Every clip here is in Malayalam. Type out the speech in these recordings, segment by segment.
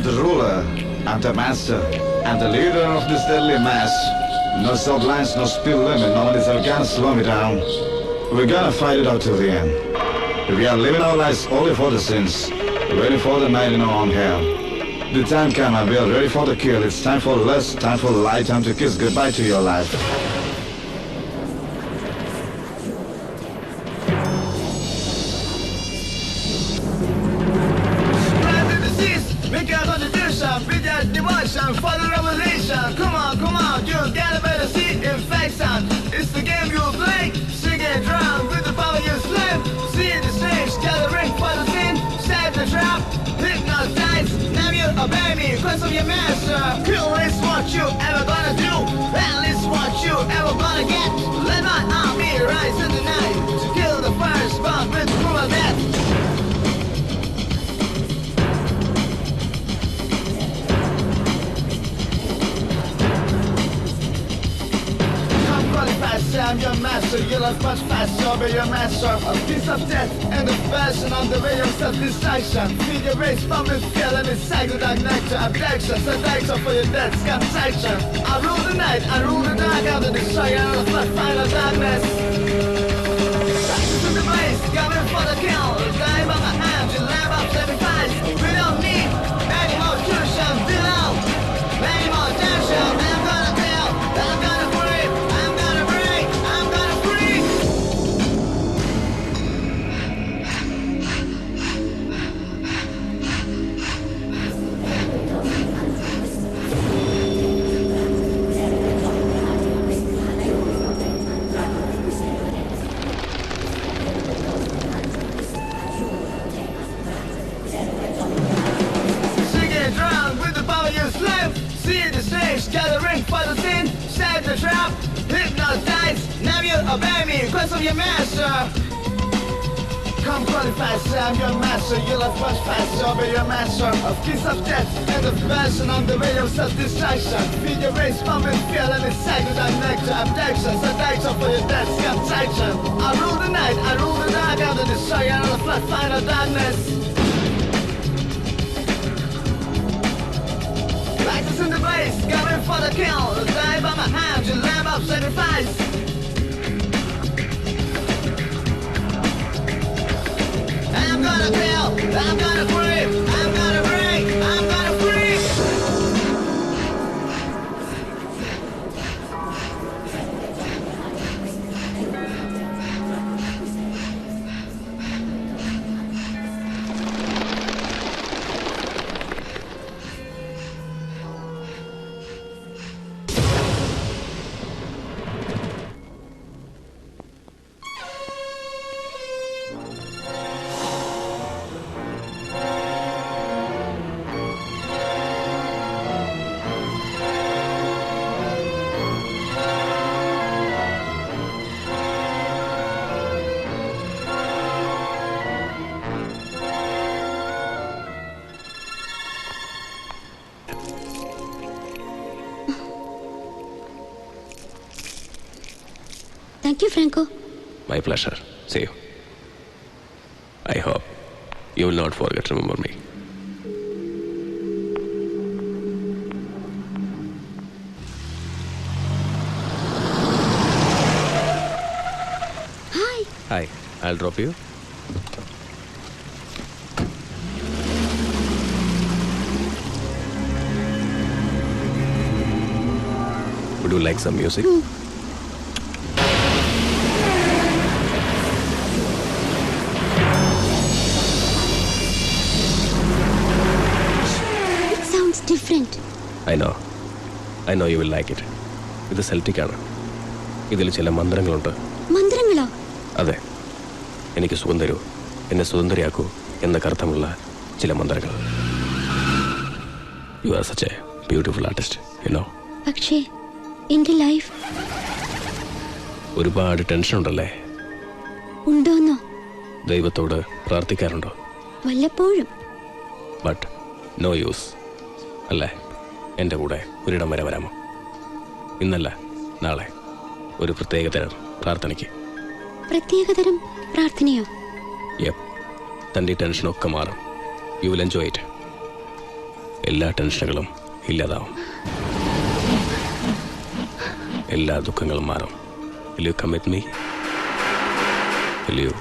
I'm the ruler, I'm the master, I'm the leader of this deadly mass. No stop lines, no speed limit, nobody's ever gonna slow me down. We're gonna fight it out till the end. We are living our lives only for the sins, ready for the night in our own hell. The time come and we are ready for the kill. It's time for lust, time for light, time to kiss goodbye to your life. For the revelation, come on, you gotta better see infection. It's the game you play, sing it drown with the power you slave. See the stage, gathering for the sin, save the trap, hypnotize. Now you obey me, cause of your master. Kill is what you ever gonna do, hell is what you ever gonna get. Let my army rise in the night to kill the first bomb with cruel death. I'm your master, you love much faster, I'll be your master. A piece of death and the fashion on the way of self-destruction. Feed your race from with fear and it's psychotic nectar. Abduction, seduction for your death, contaction. I rule the night, I rule the dark, I'm the destroyer of the final darkness. Practice in the place, coming for the kill. Die by my hand, you lamb up sacrifice. We don't need any more tuition, below. Many more tension, I'm gonna kill, I'm gonna free, I'm gonna break, I'm gonna free. Sing it drown with the power you slave. See the stage, gathering for the sin, save the trap, hypnotize. Now you obey me, cause of your master. Come qualified, say I'm your master. You love much faster, I'll be your master. Of kiss of death and the fashion on the way of self-destruction. Feed your race from with fear and it's psychotic nectar. Abduction, seduction for your death, contagion. I rule the night, I rule the dark, I'm the destroyer of the flood, final darkness. Practice in the place, coming for the kill. Die by my hand, you lamb up sacrifice. I'm gonna kill, I'm gonna free, I'm gonna break, I'm gonna free. Thank you, Franco. My pleasure. See you. I hope you will not forget to remember me. Hi. Hi, I'll drop you. Would you like some music? It sounds different. I know you will like it. ഇത് സെൽറ്റിക്കാണ്. ഇതിൽ ചില മന്ത്രങ്ങളുണ്ട്. മന്ത്രങ്ങളോ? അതെ, എനിക്ക് സുഖം തരൂ, എന്നെ സുന്ദരിയാക്കൂ എന്നൊക്കെ അർത്ഥമുള്ള ചില മന്ത്രങ്ങൾ. You are such A beautiful artist, you know. പക്ഷേ എന്റെ ലൈഫ് ഒരുപാട് ടെൻഷൻ ഉണ്ടല്ലേ? ഉണ്ടോന്നോ? ദൈവത്തോട് പ്രാർത്ഥിക്കാറുണ്ടോ? വല്ലപ്പോഴും. ബട്ട് നോ യൂസ് അല്ലേ? എൻ്റെ കൂടെ ഒരിടം വരെ വരാമോ? ഇന്നല്ല, നാളെ ഒരു പ്രത്യേകതരം പ്രാർത്ഥനയ്ക്ക്. പ്രത്യേകതരം പ്രാർത്ഥനയോ? യപ്പ്, തൻ്റെ ടെൻഷനൊക്കെ മാറും. You will enjoy it. എല്ലാ ടെൻഷനുകളും ഇല്ലാതാവും, എല്ലാ ദുഃഖങ്ങളും മാറും. Will you come with me? Will you?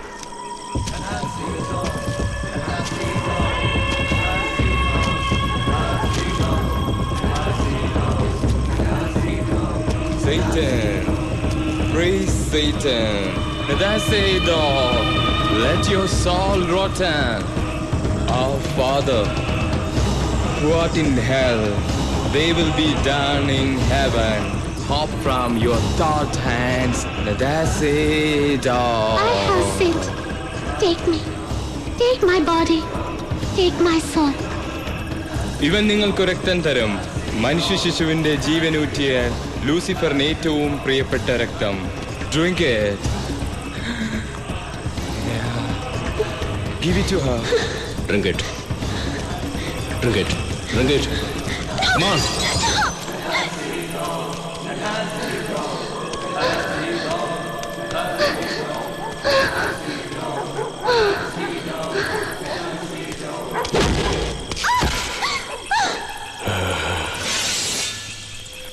Satan, praise Satan. That's it, dog. Let your soul rotten. Our Father, who art in hell, they will be done in heaven. Hop from your thought hands. That's it, dog. I have sinned. Take me. Take my body. Take my soul. ഇവൻ നിങ്ങൾക്ക് രക്തം തരും. മനുഷ്യ ശിശുവിന്റെ ജീവനൂറ്റിയ ലൂസിഫറിന് ഏറ്റവും പ്രിയപ്പെട്ട രക്തം. Drink it. Give it to her. Drink it. Drink it. Drink it. Come on.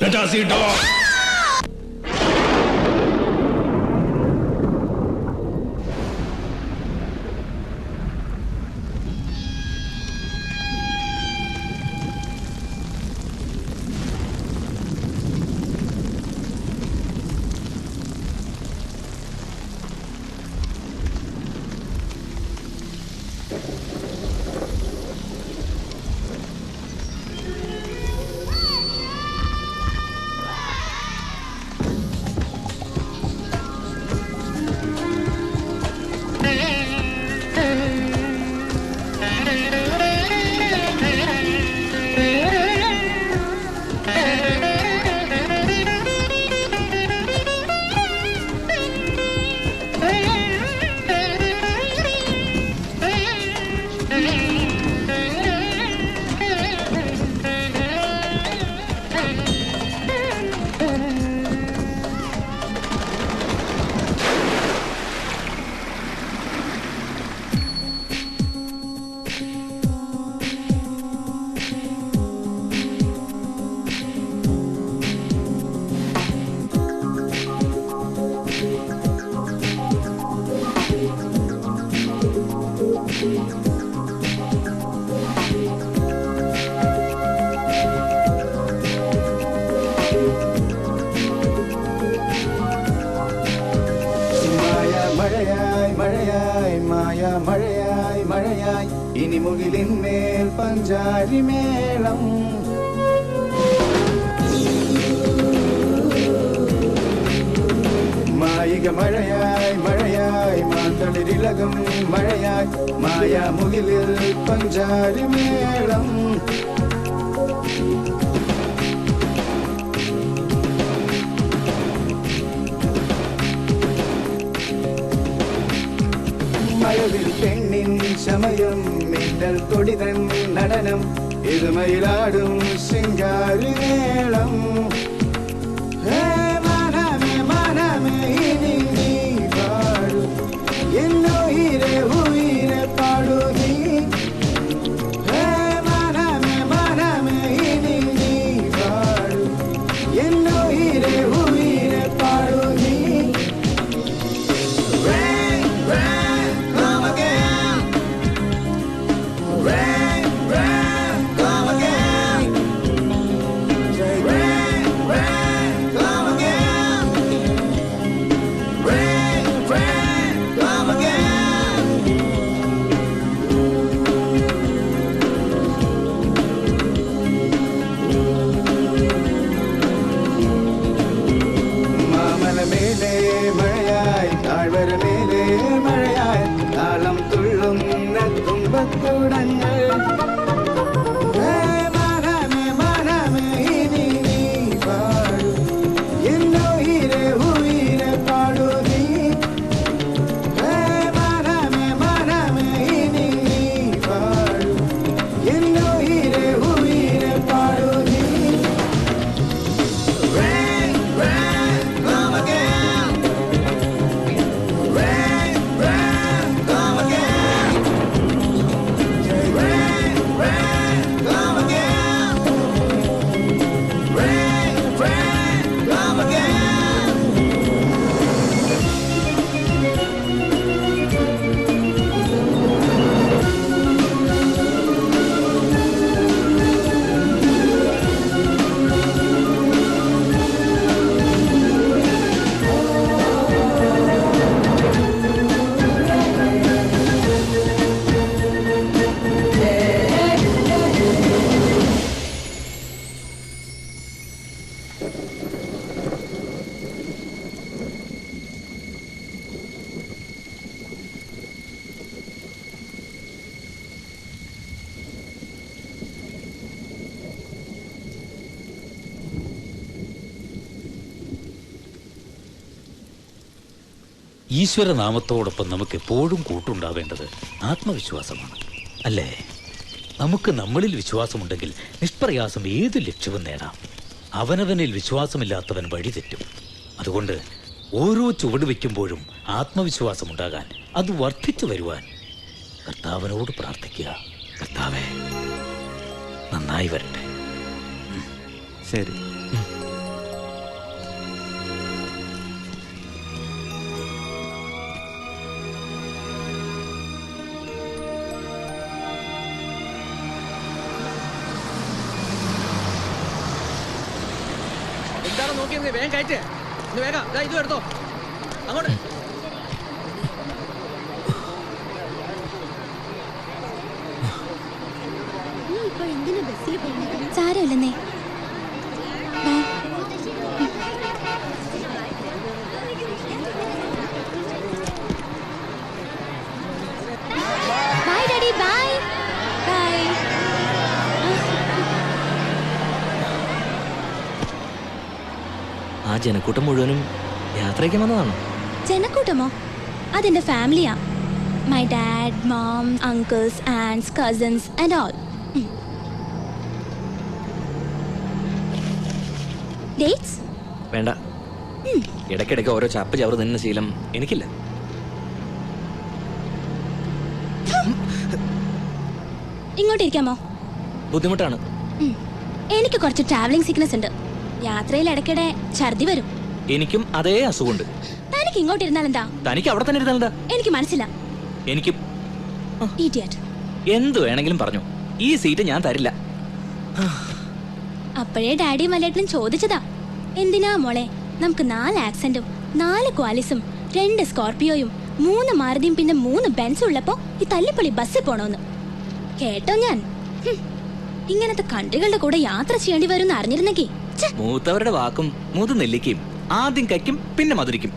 Let us eat dog. മഴയായി മഴയായി ഇനി മുകിലിന്മേൽ പഞ്ചാരി മേളം മായിക മഴയായി മഴയായി മാന്തളിരിളകും മഴയായി മായ മുകിലിൽ പഞ്ചാരി മേളം മഴവിൽ പെണ്ണിൻ ചമയം മിന്നൽ കൊടിതൻ നടനം ഇരുമയിലാടും ശൃംഗാരി മേളം മനമേ മനമേ ഇനി നീ പാടു എന്നോയിരെ ഉയിരെ പാടു നീ മനമേ മനമേ ഇനി നീ പാടു എന്നോയിരെ ഉയിരെ പാടു നീ ഈശ്വരനാമത്തോടൊപ്പം നമുക്ക് എപ്പോഴും കൂട്ടുണ്ടാവേണ്ടത് ആത്മവിശ്വാസമാണ്, അല്ലേ? നമുക്ക് നമ്മളിൽ വിശ്വാസമുണ്ടെങ്കിൽ നിഷ്പ്രയാസം ഏത് ലക്ഷ്യവും നേടാം. അവനവനിൽ വിശ്വാസമില്ലാത്തവൻ വഴിതെറ്റും. അതുകൊണ്ട് ഓരോ ചുവട് വയ്ക്കുമ്പോഴും ആത്മവിശ്വാസമുണ്ടാകാൻ, അത് വർദ്ധിച്ചു വരുവാൻ കർത്താവിനോട് പ്രാർത്ഥിക്കുക. കർത്താവേ, നന്നായി വരട്ടെ. ശരി. എന്താണ് നോക്കിയത്? വേഗം കയറ്റേ, വേഗം ഇതും എടുത്തോ അങ്ങോട്ട്. സാരമില്ലെന്നേ. Bye daddy, bye bye. ആ ജനക്കൂട്ടം മുഴുവനും യാത്രയ്ക്ക് വന്നതാണോ? ജനക്കൂട്ടമോ? അതെന്റെ ഫാമിലിയാ. My dad, mom, uncles, aunts, cousins and all. Dates വേണ്ട. ഇടയ്ക്കിടയ്ക്ക് ഓരോ ചാപ്പ് ചവറ് തന്നെ ശീലം എനിക്കില്ല. ഇങ്ങോട്ടിരിക്കാമോ? ബുദ്ധിമുട്ടാണ്. എനിക്ക് കുറച്ച് ട്രാവലിംഗ് സിക്നസ് ഉണ്ട്. യാത്രയിൽ ഇടയ്ക്കിടെ ഛർദി വരും. എനിക്കും അതേ അസുഖമുണ്ട്. തനിക്ക് ഇങ്ങോട്ടിരുന്നാൽ എന്താ? തനിക്ക് അവിടെ തന്നെ ഇരുന്നാലെന്താ? എനിക്ക് മനസ്സില്ല. എനിക്കും. ഇഡിയറ്റ്. എന്ത് വേണമെങ്കിലും പറഞ്ഞു, ഈ സീറ്റ് ഞാൻ തരില്ല. അപ്പോഴേ ഡാഡിയും വല്ലേട്ടനും ചോദിച്ചതാ, എന്തിനാ മോളെ നമുക്ക് 4 ആക്സന്റും 4 ക്വാലിസും 2 സ്കോർപിയോയും 3 മാരുതിയും പിന്നെ 3 ബെൻസും ഉള്ളപ്പോ ഈ തല്ലിപ്പൊളി ബസ്സിൽ പോണോന്ന്. കേട്ടോ ഞാൻ. ഇങ്ങനത്തെ കൺട്രികളുടെ കൂടെ യാത്ര ചെയ്യേണ്ടി വരും അറിഞ്ഞിരുന്നെങ്കിൽ. മൂത്തവരുടെ വാക്കും മൂത്ത് നെല്ലിക്കും. ആദ്യം കയ്ക്കും പിന്നെ മധുരിക്കും.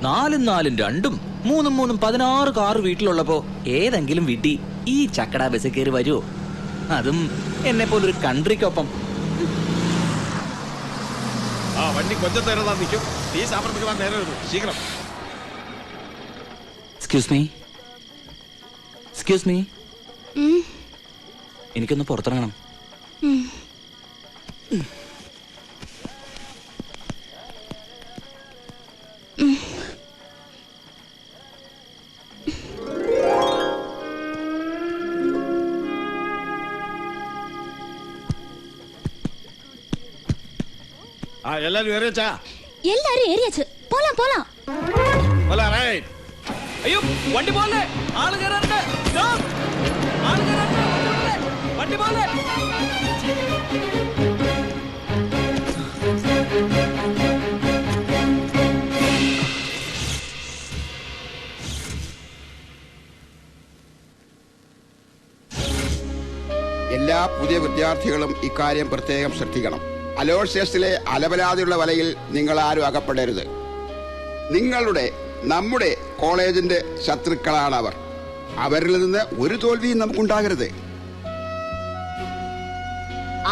4 4 2 3 3 16 കാറ് വീട്ടിലുള്ളപ്പോ ഏതെങ്കിലും വീട്ടി ഈ ചക്കട ബസ് കയറി വരുമോ? അതും എന്നെ പോലൊരു കൺട്രിക്കൊപ്പം. വണ്ടി കൊഞ്ചത്തേരാ നിൽക്കും. ഈ സാമ്പത്തിക നേരെ ശീഘ്രം. എക്സ്ക്യൂസ് മീ, എനിക്കൊന്ന് പുറത്തിറങ്ങണം. എല്ലാരും ഏറിയച്ചാ? എല്ലാരും ഏറിയച്ച്. പോലാം പോലാം. അയ്യോ, വണ്ടി പോലെ ആള് കയറാറുണ്ട്. വണ്ടി പോലെ. എല്ലാ പുതിയ വിദ്യാർത്ഥികളും ഇക്കാര്യം പ്രത്യേകം ശ്രദ്ധിക്കണം. അലോഷ്യസിലെ അലപലാതിയുള്ള വലയിൽ നിങ്ങൾ ആരും അകപ്പെടരുത്. നമ്മുടെ കോളേജിന്റെ ശത്രുക്കളാണ് അവർ. അവരിൽ നിന്ന് ഒരു തോൽവിയും നമുക്കുണ്ടാകരുത്.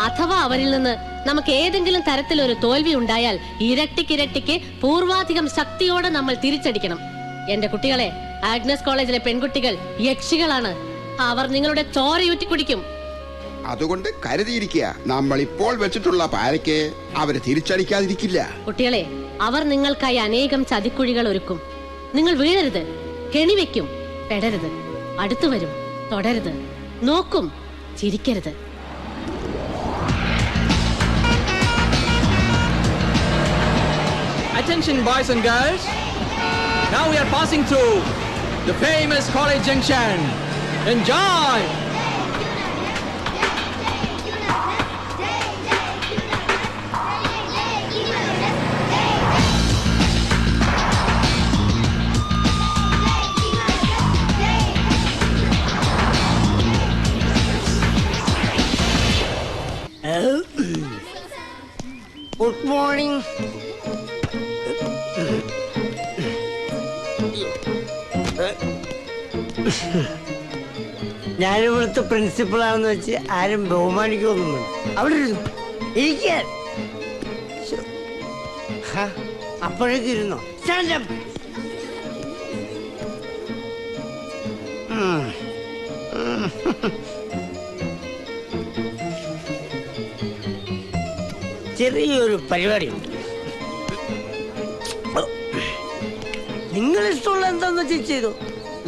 അഥവാ അവരിൽ നിന്ന് നമുക്ക് ഏതെങ്കിലും തരത്തിലൊരു തോൽവി ഉണ്ടായാൽ ഇരട്ടിക്കിരട്ടിക്ക് പൂർവാധികം ശക്തിയോടെ നമ്മൾ തിരിച്ചടിക്കണം. എന്റെ കുട്ടികളെ, ആഗ്നസ് കോളേജിലെ പെൺകുട്ടികൾ യക്ഷികളാണ്. അവർ നിങ്ങളുടെ ചോരയൂറ്റി കുടിക്കും. അതുകൊണ്ട് കരുതിയിരിക്കുക. നമ്മൾ ഇപ്പോൾ വെച്ചിട്ടുള്ള പാരയ്ക്ക് അവര് തിരിച്ചടിക്കാതിരിക്കില്ല. കുട്ടികളെ, അവർ നിങ്ങൾക്കായി അനേകം ചതിക്കുഴികൾ ഒരുക്കും. നിങ്ങൾ വീഴരുത്, കെണിവെക്കും, പെടരുത്. അടുത്തു വരും, തൊടരുത്, നോക്കും, ചിരിക്കരുത്. Attention boys and girls. Now we are passing through the famous college junction. Enjoy. Good morning. ഞാനിവിടുത്തെ പ്രിൻസിപ്പളാണെന്ന് വെച്ച് ആരും ബഹുമാനിക്കൊന്നും വേണ്ട. അവിടെ ഇരുന്നു ഇരിക്കാൻ. അപ്പോഴേക്ക് ഇരുന്നോ? സ്റ്റാൻഡപ്പ്. ചെറിയൊരു പരിപാടിയുണ്ട്. നിങ്ങൾ ഇഷ്ടമുള്ള എന്താന്ന് വെച്ചാൽ ചെയ്തോ.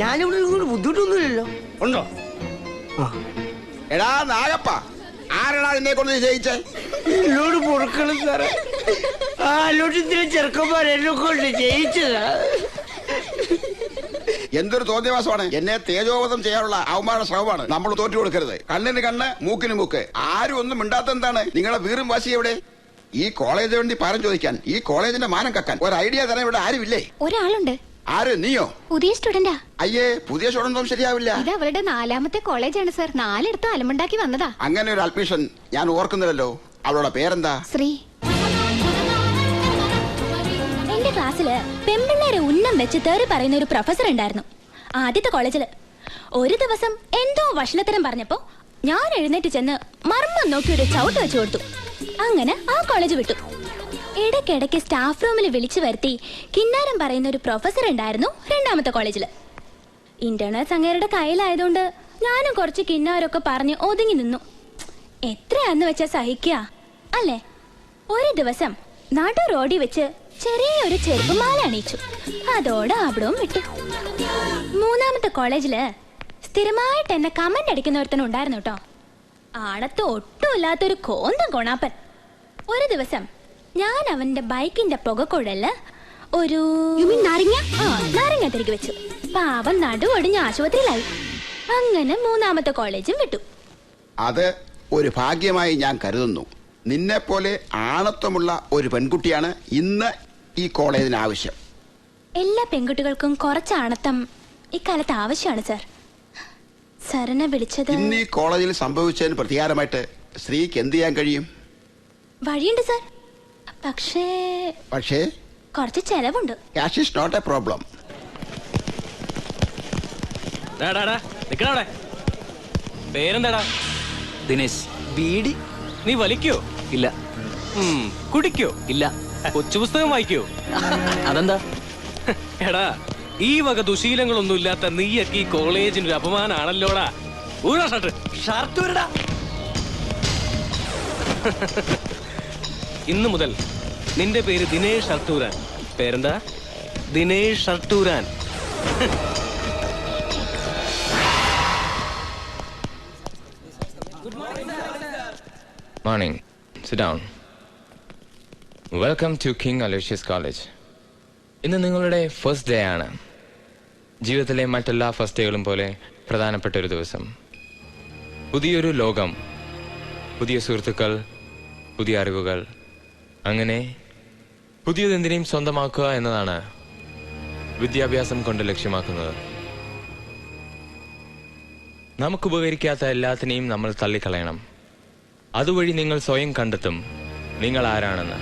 ഞാനിവിടെ ഇങ്ങോട്ട് ബുദ്ധിമുട്ടൊന്നുമില്ലല്ലോ. ഉണ്ടോ? എടാ നാഗപ്പ, ആരാടാ എന്നെ കൊണ്ട് ജയിച്ചേ? എന്നോട് പൊറുക്കണം സാറേ. ആ അല്ലോട്ടത്തിലെ ചെറുക്കന്മാർ എന്നെ കൊണ്ട് ജയിച്ചതാ. എന്തൊരു തോന്നിയവാസമാണ്. എന്നെ തേജോവധം ചെയ്യാനുള്ള അവമാന ശ്രമമാണ്. നമ്മൾ തോറ്റു കൊടുക്കരുത്. കണ്ണിന് കണ്ണ്, മൂക്കിന് മൂക്ക്. ആരും ഒന്നും മിണ്ടാത്ത എന്താണ്? നിങ്ങളെ വീറും വാശി എവിടെ? ഈ കോളേജിന് വേണ്ടി പാരം ചോദിക്കാൻ, ഈ കോളേജിന്റെ മാനം കക്കാൻ ഒരു ഐഡിയ തരാൻ ഇവിടെ ആരുമില്ലേ? ഒരാളുണ്ട്. ആര്? നീയോ? പുതിയ സ്റ്റുഡന്റാ. അയ്യേ, പുതിയ സ്റ്റുഡന്റും ശരിയാവില്ല. ഇത് അവരുടെ 4ാമത്തെ കോളേജാണ് സർ. 4 അലമുണ്ടാക്കി വന്നതാ. അങ്ങനെ ഒരു അഡ്മിഷൻ ഞാൻ ഓർക്കുന്നില്ലല്ലോ. അവളുടെ പേരെന്താ? ശ്രീ. എന്റെ ക്ലാസ്സില് പെമ്പിള്ളേരെ ഉന്നം വെച്ച് തെറി പറയുന്ന ഒരു പ്രൊഫസർ ഉണ്ടായിരുന്നു ആദ്യത്തെ കോളേജില്. ഒരു ദിവസം എന്തോ വഷളത്തരം പറഞ്ഞപ്പോ ഞാൻ എഴുന്നേറ്റ് ചെന്ന് മർമ്മം നോക്കി ഒരു ചവിട്ട് വെച്ചു കൊടുത്തു. അങ്ങനെ ആ കോളേജ് വിട്ടു. ഇടയ്ക്കിടയ്ക്ക് സ്റ്റാഫ് റൂമിൽ വിളിച്ചു വരുത്തി കിന്നാരം പറയുന്ന ഒരു പ്രൊഫസർ ഉണ്ടായിരുന്നു 2ാമത്തെ കോളേജില്. ഇന്റേണൽസ് അങ്ങേരുടെ കയ്യിലായതുകൊണ്ട് ഞാനും കുറച്ച് കിന്നാരൊക്കെ പറഞ്ഞ് ഒതുങ്ങി നിന്നു. എത്രയാന്ന് വെച്ചാ സഹിക്കുക അല്ലേ? ഒരു ദിവസം നടു റോഡിൽ വെച്ച് ചെറിയൊരു ചെരുപ്പുമാല അണിയിച്ചു. അതോടെ അവിടവും വിട്ടു. 3ാമത്തെ കോളേജില് സ്ഥിരമായിട്ട് എന്നെ കമന്റ് അടിക്കുന്ന ഒരുത്തനുണ്ടായിരുന്നു കേട്ടോ. ആടത്ത് ഒട്ടുമില്ലാത്തൊരു കോന്തം കൊണാപ്പൻ. ഒരു ദിവസം ഞാൻ അവന്റെ ബൈക്കിന്റെ പുകക്കുഴല് ഒരു നാരങ്ങ തിരികെ വെച്ചു. പാവം നടുവൊടിഞ്ഞ് ആശുപത്രിയിലായി. അങ്ങനെ 3ാമത്തെ കോളേജും വിട്ടു. അത് ഒരു ഭാഗ്യമായി ഞാൻ കരുതുന്നു. നിന്നെ പോലെ ആണത്വമുള്ള ഒരു പെൺകുട്ടിയാണ് ഇന്ന് ഈ കോളേജിന് ആവശ്യം. എല്ലാ പെൺകുട്ടികൾക്കും കുറച്ച് ആണത്തം ഇക്കാലത്ത് ആവശ്യമാണ് സർ. സാറിനെ വിളിച്ചത് ഇന്ന് ഈ കോളേജിൽ സംഭവിച്ചതിന് പ്രതികാരമായിട്ട് സ്ത്രീക്ക് എന്ത് ചെയ്യാൻ കഴിയും? വഴിയുണ്ട് സർ. പക്ഷേ കുറച്ച് ചെലവുണ്ട്. Cash is not a problem. പേരെന്താടാ? ദിനേശ്. ബീഡി നീ വലിക്കോ? ഇല്ല. കുടിക്കോ? ഇല്ല. കൊച്ചു പുസ്തകം വായിക്കോ? അതെന്താ? എടാ, ഈ വക ദുശീലങ്ങളൊന്നും ഇല്ലാത്ത നീയൊക്കെ ഈ കോളേജിന് ഒരു അപമാനാണല്ലോടാ. ഷർട്ട് ഇന്നു മുതൽ നിന്റെ പേര് ദിനേഷ് ഷർട്ടൂരാൻ. പേരെന്താ? Dinesh ഷർട്ടൂരാൻ. Morning. Sit down. Welcome to King Aloysius College. ഇന്ന് നിങ്ങളുടെ ഫസ്റ്റ് ഡേ ആണ്. ജീവിതത്തിലെ മറ്റെല്ലാ ഫസ്റ്റ് ഡേകളും പോലെ പ്രധാനപ്പെട്ട ഒരു ദിവസം. പുതിയൊരു ലോകം, പുതിയ സുഹൃത്തുക്കൾ, പുതിയ അറിവുകൾ, അങ്ങനെ പുതിയതെന്തിനേയും സ്വന്തമാക്കുക എന്നതാണ് വിദ്യാഭ്യാസം കൊണ്ട് ലക്ഷ്യമാക്കുന്നത്. നമുക്ക് ഉപകരിക്കാത്ത എല്ലാത്തിനെയും നമ്മൾ തള്ളിക്കളയണം. അതുവഴി നിങ്ങൾ സ്വയം കണ്ടെത്തും നിങ്ങൾ ആരാണെന്ന്,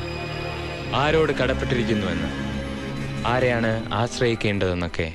ആരോട് കടപ്പെട്ടിരിക്കുന്നുവെന്ന്, ആരെയാണ് ആശ്രയിക്കേണ്ടതെന്നൊക്കെ.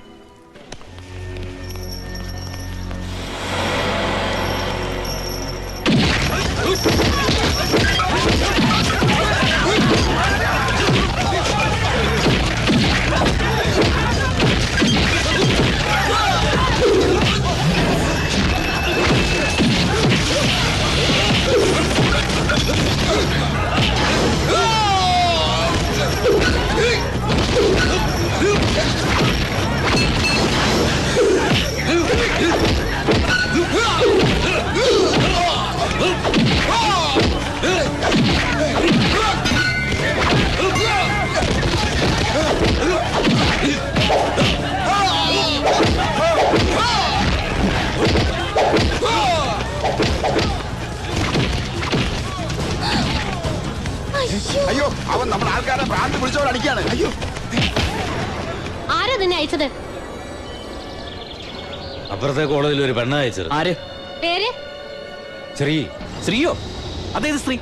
അയ്യോ, അവൻ നമ്മുടെ ആൾക്കാരെ ഭ്രാന്ത് പിടിച്ചവൻ അടിക്കാണ്. അയ്യോ, ആരാ നിന്നെ അയച്ചത്? അപ്പുറത്തെ കോളേജിൽ ഒരു പെണ്ണ അയച്ചത്. ആര്? പേര്? ശ്രീ. ശ്രീയോ? അതേത് സ്ത്രീ?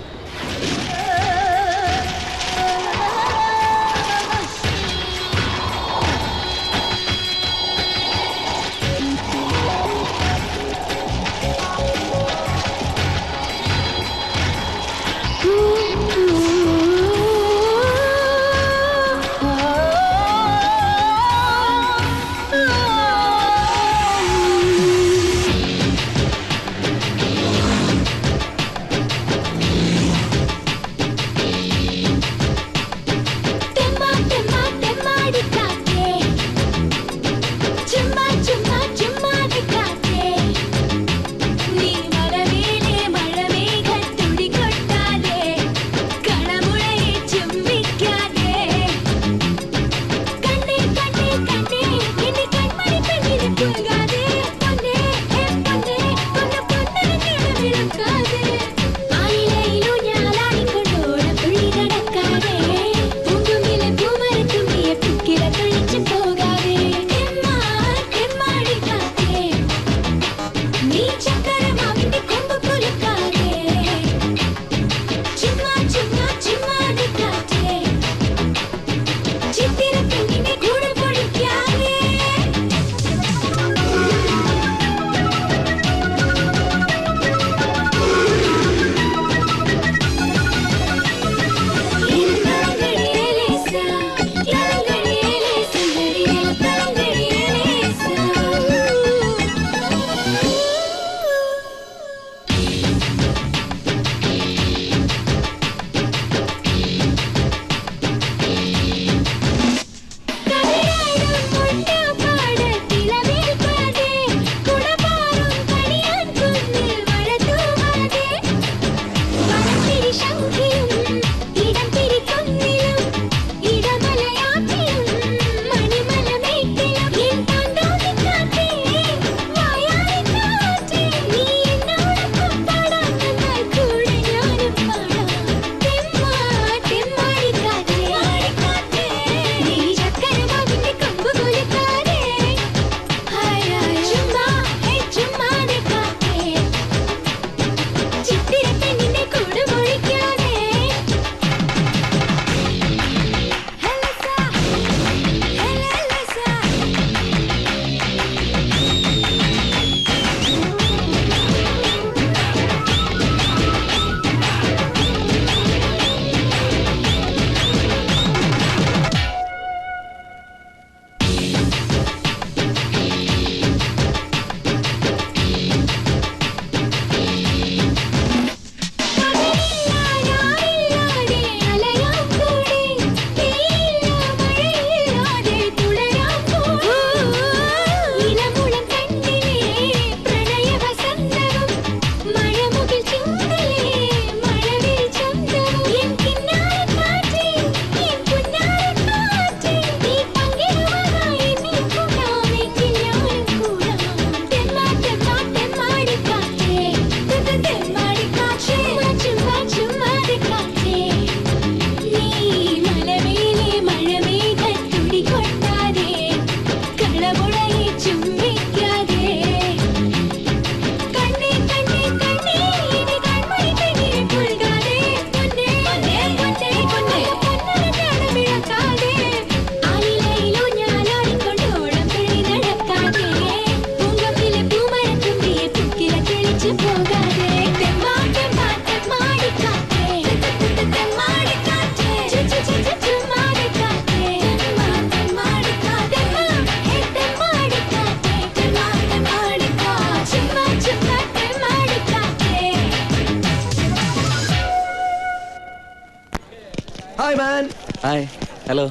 ഹലോ.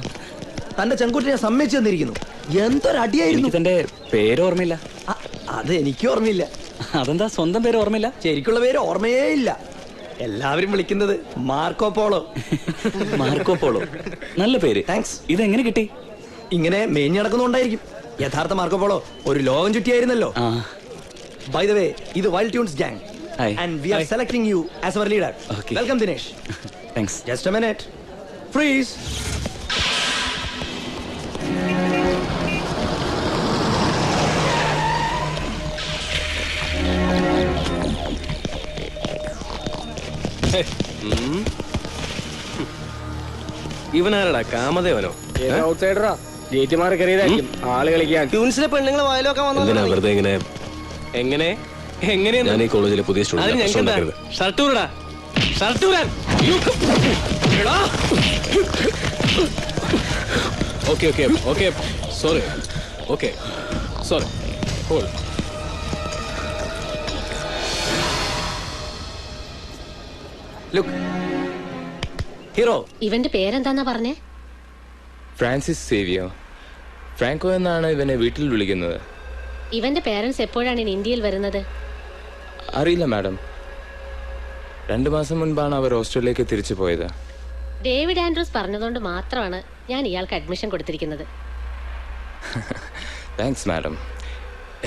തന്റെ ചെങ്കുട്ടിനെ സമ്മതിച്ചു തന്നിരിക്കുന്നു. എന്തൊരടിയായിരുന്നു. തന്റെ പേര് ഓർമ്മയില്ല. അത് എനിക്ക് ഓർമ്മയില്ല. അതെന്താ സ്വന്തം പേര് ഓർമ്മയില്ല? ശരിക്കുള്ള പേര് ഓർമ്മയേ ഇല്ല. എല്ലാവരും വിളിക്കുന്നത് മാർക്കോ പോളോ. മാർക്കോ പോളോ, നല്ല പേര്. താങ്ക്സ്. ഇതെങ്ങനെ കിട്ടി? ഇങ്ങനെ മേഞ്ഞു നടക്കുന്നുണ്ടായിരിക്കും. യഥാർത്ഥ മാർക്കോ പോളോ ഒരു ലോകം ചുറ്റിയായിരുന്നല്ലോ. ബൈ ദ വേ, ഇത് wild tunes gang and we are selecting you as our leader. Welcome Dinesh. Thanks. Just a minute. Freeze. ഇവനാരടാ കാമദേവനോ? ഔട്ട്സൈഡറാ. ഗേറ്റ് മാറി കയറിയതായിരിക്കും ആള് കളിക്കാൻ. ട്യൂൺസിലെ പെണ്ണുങ്ങൾ വയലൊക്കെ എന്തിനാ വെറുതെ ഇങ്ങനെ? എങ്ങനെ ഞാൻ ഈ കോളേജിലെ പുതിയ സ്റ്റുഡന്റ്. ഷർട്ടൂടാ, ഷർട്ടൂരാൻ. Okay okay okay, sorry. Okay sorry. Hold. Look hero. ഇവന്റെ പേരെന്താന്നാ പറഞ്ഞേ? ഫ്രാൻസിസ് സേവിയോ. ഫ്രാങ്കോ എന്നാണ് ഇവനെ വീട്ടിൽ വിളിക്കുന്നത്. ഇവന്റെ പേരൻസ് എപ്പോഴാണ് ഇന്ത്യയിൽ വരുന്നത്? അറിയില്ല മാഡം. 2 മാസം മുൻപാണ് അവർ ഓസ്ട്രേലിയക്ക് തിരിച്ചു പോയത്. ഡേവിഡ് ആൻഡ്രൂസ് പറഞ്ഞതുകൊണ്ട് മാത്രമാണ് ഞാൻ ഇയാൾക്ക് അഡ്മിഷൻ കൊടുത്തിരിക്കുന്നത്. Thanks madam.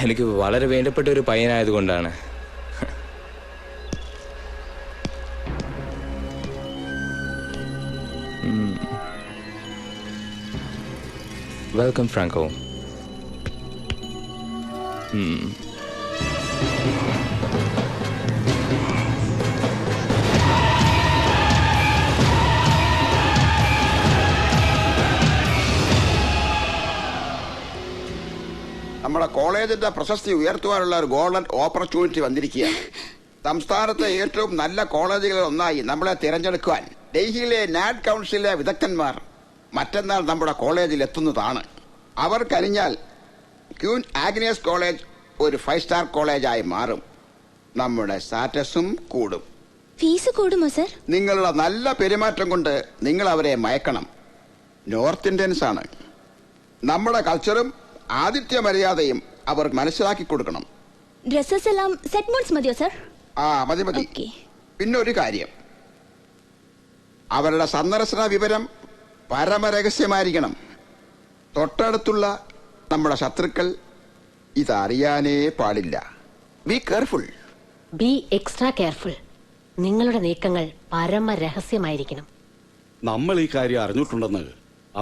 എനിക്ക് വളരെ വേണ്ടപ്പെട്ട ഒരു പയ്യനായതുകൊണ്ടാണ്. Welcome Franco. നമ്മുടെ കോളേജിന്റെ പ്രശസ്തി ഉയർത്തുവാനുള്ള ഒരു ഗോൾഡൻ ഓപ്പർച്യൂണിറ്റി വന്നിരിക്കുകയാണ്. സംസ്ഥാനത്തെ ഏറ്റവും നല്ല കോളേജുകളിൽ ഒന്നായി നമ്മളെ തിരഞ്ഞെടുക്കുവാൻ ഡൽഹിയിലെ നാഡ് കൗൺസിലിലെ വിദഗ്ധന്മാർ മറ്റന്നാൾ നമ്മുടെ കോളേജിൽ എത്തുന്നതാണ്. അവർ കഴിഞ്ഞാൽ ക്യൂൻ ആഗ്നേസ് കോളേജ് ഒരു 5 സ്റ്റാർ കോളേജായി മാറും. നമ്മുടെ സ്റ്റാറ്റസും കൂടും. ഫീസ് കൂടുമോ സർ? നിങ്ങളുടെ നല്ല പെരുമാറ്റം കൊണ്ട് നിങ്ങൾ അവരെ മയക്കണം. നോർത്ത് ഇന്ത്യൻസ് ആണ്. നമ്മുടെ കൾച്ചറും ആതിഥ്യ മര്യാദയും അവർ മനസ്സിലാക്കി കൊടുക്കണം. ഡ്രസ്സസ് എല്ലാം സെറ്റ് മോഡ്സ് മതിയോ സർ? മതി മതി. പിന്നെ ഒരു കാര്യം, അവരുടെ സന്ദർശന വിവരം പരമരഹസ്യമായിരിക്കണം. തൊട്ടടുത്തുള്ള നമ്മുടെ ശത്രുക്കൾ ഇതറിയാനേ പാടില്ല. Be careful. B extra careful. നിങ്ങളുടെ നീക്കങ്ങൾ പരമരഹസ്യമായിരിക്കണം. നമ്മൾ ഈ കാര്യം അറിഞ്ഞിട്ടുണ്ടെന്ന്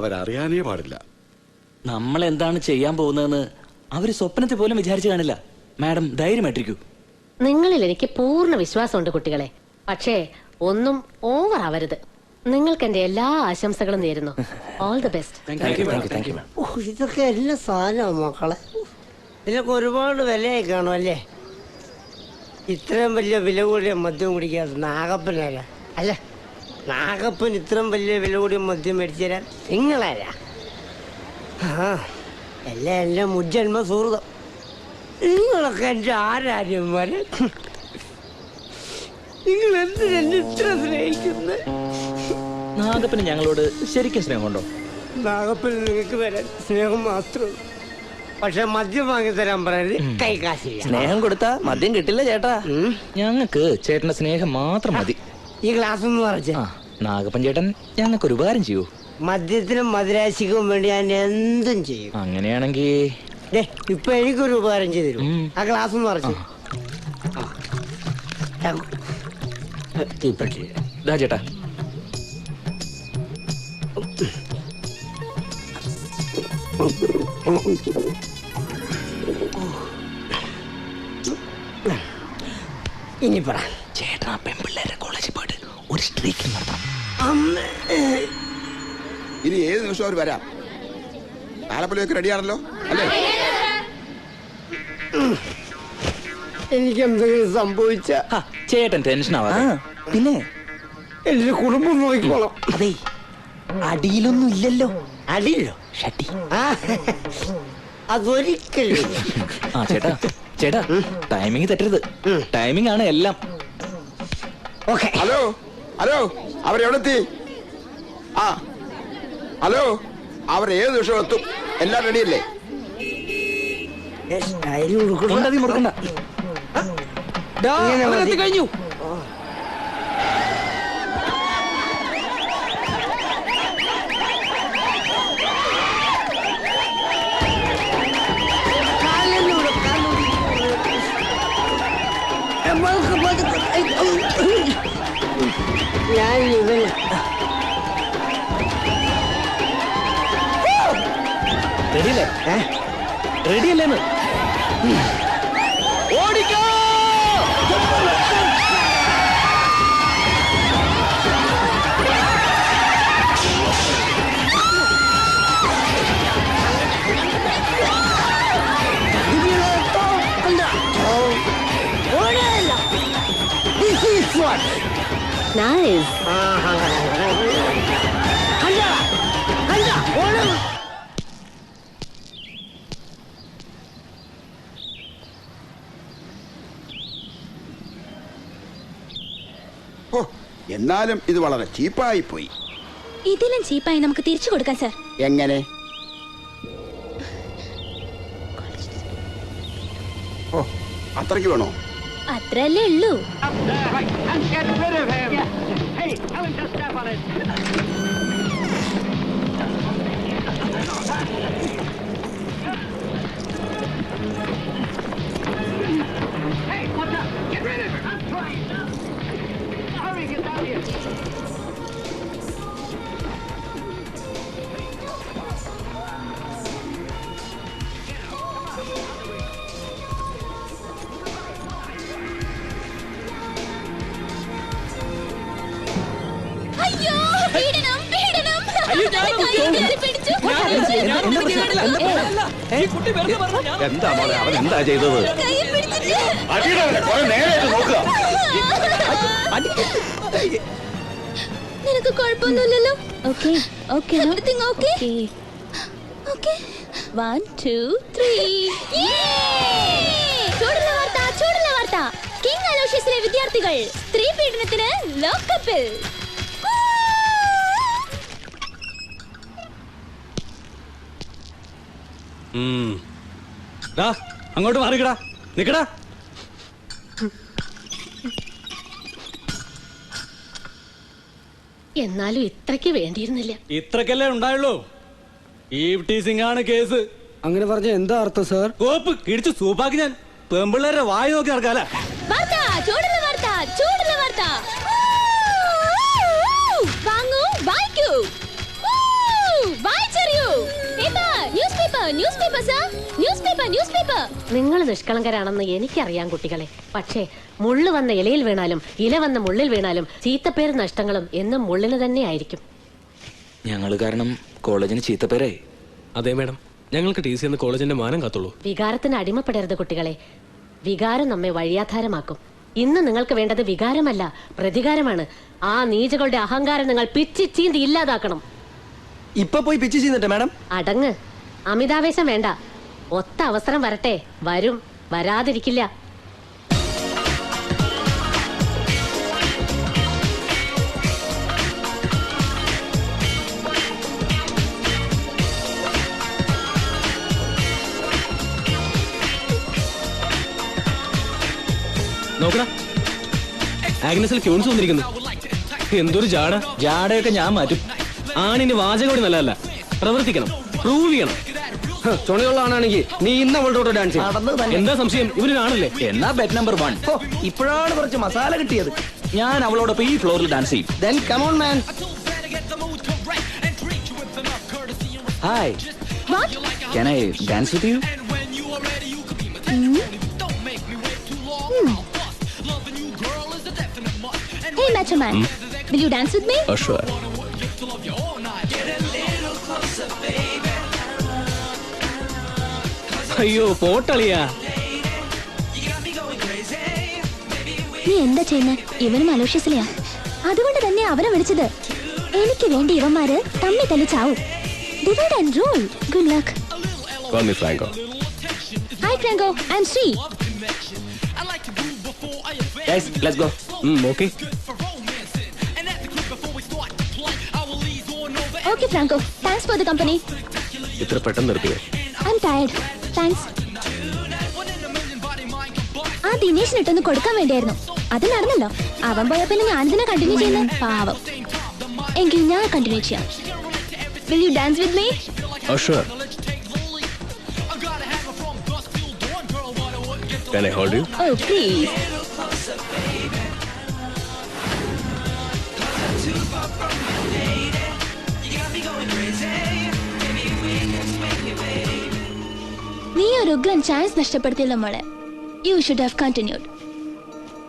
അവരറിയാനേ പാടില്ല. നമ്മൾ എന്താണ് ചെയ്യാൻ പോകുന്നതെന്ന് അവര് സ്വപ്നത്തിൽ പോലും വിചാരിച്ചു കാണില്ല. മാഡം ധൈര്യമായിട്ടിരിക്കൂ. നിങ്ങളിൽ എനിക്ക് പൂർണ്ണ വിശ്വാസമുണ്ട് കുട്ടികളെ. പക്ഷേ ഒന്നും ഓവർ ആവരുത്. നിങ്ങൾക്ക് എന്റെ എല്ലാ ആശംസകളും നേരുന്നു. All the best. ഇതൊക്കെ എല്ലാ സാധനവും മക്കളെ. ഇതിനൊക്കെ ഒരുപാട് വിലയായി കാണും അല്ലേ? ഇത്രയും വലിയ വില കൂടിയ മദ്യം കുടിക്കാതെ നാഗപ്പനാരാ? അല്ല, നാഗപ്പൻ ഇത്രയും വലിയ വില കൂടിയ മദ്യം മേടിച്ചു തരാൻ നിങ്ങളാരാ? എല്ലാം എന്റെ മുജ്ജന്മ സുഹൃതം. നിങ്ങളൊക്കെ എന്റെ ആരാര്യന്മാര്. നിങ്ങൾ എന്തിനെന്നെ ഇത്ര സ്നേഹിക്കുന്നത്? നാഗപ്പന് ഞങ്ങളോട് ശരിക്കും സ്നേഹമുണ്ടോ? നാഗപ്പന് നിങ്ങൾക്ക് തരാൻ സ്നേഹം മാത്രമേ. പക്ഷെ മദ്യം വാങ്ങി തരാൻ പറയരുത്. കൈ കാശില്ല. സ്നേഹം കൊടുത്താ മദ്യം കിട്ടില്ല ചേട്ടാ. ഞങ്ങൾക്ക് ചേട്ടന്റെ സ്നേഹം മാത്രം മതി. ഈ ഗ്ലാസ് ഒന്ന് മറിച്ച. നാഗപ്പൻ ചേട്ടൻ ഞങ്ങൾക്ക് ഒരു ഉപകാരം ചെയ്യൂ. മദ്യത്തിനും മധുരാശിക്കും വേണ്ടി ഞാൻ എന്തും ചെയ്യും. അങ്ങനെയാണെങ്കിൽ ഇപ്പൊ എനിക്കൊരു ഉപകാരം ചെയ്തു തരും. ആ ഗ്ലാസ് ഒന്ന് മറിച്ച്. ചേട്ടാ ഇനി പറ. ചേട്ടാ പെൺപിള്ളേരെ കോളേജിൽ പോയിട്ട് ഒരു സ്ട്രീക്കിംഗ് നടത്തണം. ഇനി ഏത് നിമിഷം അവർ വരാം. ആലപ്പുഴയൊക്കെ റെഡിയാണല്ലോ അല്ലേ? എനിക്ക് എന്തെങ്കിലും സംഭവിച്ച ചേട്ടൻ ടെൻഷൻ ആവാതെ. പിന്നെ എന്റെ കുടുംബം നോക്കിക്കോളാം. അതെ, അടിയിലൊന്നും ഇല്ലല്ലോ. അടിയില്ലോ? ഷട്ടി. അതൊരിക്കലും. ആ ചേട്ടാ ചേട്ടാ, ടൈമിങ് തെറ്റരുത്. ടൈമിംഗ് ആണ് എല്ലാം. ഹലോ ഹലോ, അവരെവിടെത്തി? ആ ഹലോ, അവർ ഏത് നിമിഷം എത്തും. എല്ലാം റെഡിയല്ലേ? മുറുക്കണ്ട. കഴിഞ്ഞു. ഞാൻ ഇവൻ റെഡിയല്ലേ? റെഡിയല്ലേന്ന്? ഓടിക്കോ! Nice. എന്നാലും ഇത് വളരെ ചീപ്പായി പോയി. ഇതിലും ചീപ്പായി നമുക്ക് തിരിച്ചു കൊടുക്കാം സാർ. എങ്ങനെ? ഓ, അത്രയ്ക്ക് വേണോ? അത്രല്ലേ ഉള്ളൂ. എന്താ മോളെ, അവൻ എന്താ ചെയ്തത്? നിനക്ക് കുഴപ്പമൊന്നുമില്ലല്ലോ? Okay okay everything okay? Okay 1 2 3. ചൂടുള്ള വാർത്ത, ചൂടുള്ള വാർത്ത. കിങ് അലോഷ്യസിലെ വിദ്യാർത്ഥികൾ സ്ത്രീ പീഡനത്തിന് ലോക്കപ്പിൽ. അങ്ങോട്ട് മാറിക്കടാ, നിക്കടാ. എന്നാലും ഇത്രയ്ക്ക് വേണ്ടിയിരുന്നില്ല. ഇത്രക്കല്ലേ ഉണ്ടായുള്ളൂ. ഈവ് ടീസിംഗ് ആണ് കേസ്. അങ്ങനെ പറഞ്ഞ എന്താ അർത്ഥം സാർ? കോപ്പ് ഇടിച്ച് സൂപ്പാക്കി ഞാൻ പെമ്പിള്ളേരെ വായി നോക്കി നടക്കാല. വാർത്ത, ചൂടുള്ള വാർത്ത, ചൂടുള്ള വാർത്ത. വാങ്ങൂ, വായിക്കൂ, വായിച്ചറിയൂ. Newspaper, newspaper sir, newspaper, newspaper. നിങ്ങൾ നിഷ്കളങ്കരാണെന്ന് എനിക്കറിയാം കുട്ടികളെ. പക്ഷേ മുള്ളു വന്ന ഇലയിൽ വീണാലും ഇല വന്ന മുള്ളിൽ വീണാലും ചീത്തപ്പേര് നഷ്ടങ്ങളും എന്നും മുള്ളിന് തന്നെ ആയിരിക്കും. ഞങ്ങൾ കാരണം കോളേജിന് ചീത്തപ്പേരായി. അതെ മാഡം, ഞങ്ങൾക്ക് ടി സി എന്ന് കോളേജിന്റെ മാനം കാത്തുള്ളൂ. വികാരത്തിന് അടിമപ്പെടരുത് കുട്ടികളെ. വികാരം നമ്മെ വഴിയാധാരമാക്കും. ഇന്ന് നിങ്ങൾക്ക് വേണ്ടത് വികാരമല്ല, പ്രതികാരമാണ്. ആ നീചകളുടെ അഹങ്കാരം നിങ്ങൾ പിച്ചി ചീന്തി ഇല്ലാതാക്കണം. ഇപ്പൊ പോയി പിച്ച് ചെയ്യുന്നുണ്ട് മാഡം. അടങ്ങ്, അമിതാവേശം വേണ്ട. ഒത്ത അവസരം വരട്ടെ, വരും, വരാതിരിക്കില്ല. നോക്കടാ, ആഗ്നസിൽ ക്യൂൺസ് വന്നിരിക്കുന്നു. എന്തൊരു ജാട. ജാടയൊക്കെ ഞാൻ മാറ്റും. ആണിന് വാചകോടി നല്ലതല്ല, പ്രവർത്തിക്കണം, പ്രൂവ് ചെയ്യണം. ചുണയുള്ള ആണെങ്കിൽ നീ ഇന്ന് അവളോട് ഡാൻസ് ചെയ്യും. എന്താ സംശയം? ഇവരൊരാണല്ലേ? എന്നാ ബെറ്റ് നമ്പർ 1. ഇപ്പോഴാണ് കുറച്ച് മസാല കിട്ടിയത്. ഞാൻ അവളോടൊപ്പം ഈ ഫ്ലോറിൽ ഡാൻസ് ചെയ്യും. Then come on man. Hi. What? Can I dance with you? culture man. Will you dance with me? Oh, sure. അയ്യോ പോട്ടളിയാ. നീ എന്താ ചെയ്യുന്നേ? ഇവനും അലോഷ്യസിലെയാ. അതുകൊണ്ട് തന്നെ അവനെ വിളിച്ചത്. എനിക്ക് വേണ്ടി ഇവന്മാര് തമ്മി തല്ലി ചാവും. Divide and rule. Good luck. Call me Franco. Hi Franco, I'm Sri. Guys, let's go. Okay. Okay Franco, thanks for the company. ഇത്ര പെട്ടെന്ന് നിർത്തിയോ? I'm tired. Thanks. ആ ദിനേശിനിട്ടൊന്ന് കൊടുക്കാൻ വേണ്ടിയായിരുന്നു. അത് നടന്നല്ലോ. അവൻ പോയ പിന്നെ ഞാനിതിനെ കണ്ടിന്യൂ ചെയ്യുന്ന പാവം. എങ്കിൽ ഞാൻ കണ്ടിന്യൂ ചെയ്യാം. Will you dance with me? Oh, sure. Can I hold you? Oh, please. നീ ഒരു ഉഗ്രൻ ചാൻസ് നഷ്ടപ്പെടുത്തിയല്ലോ മോളെ. You should have continued.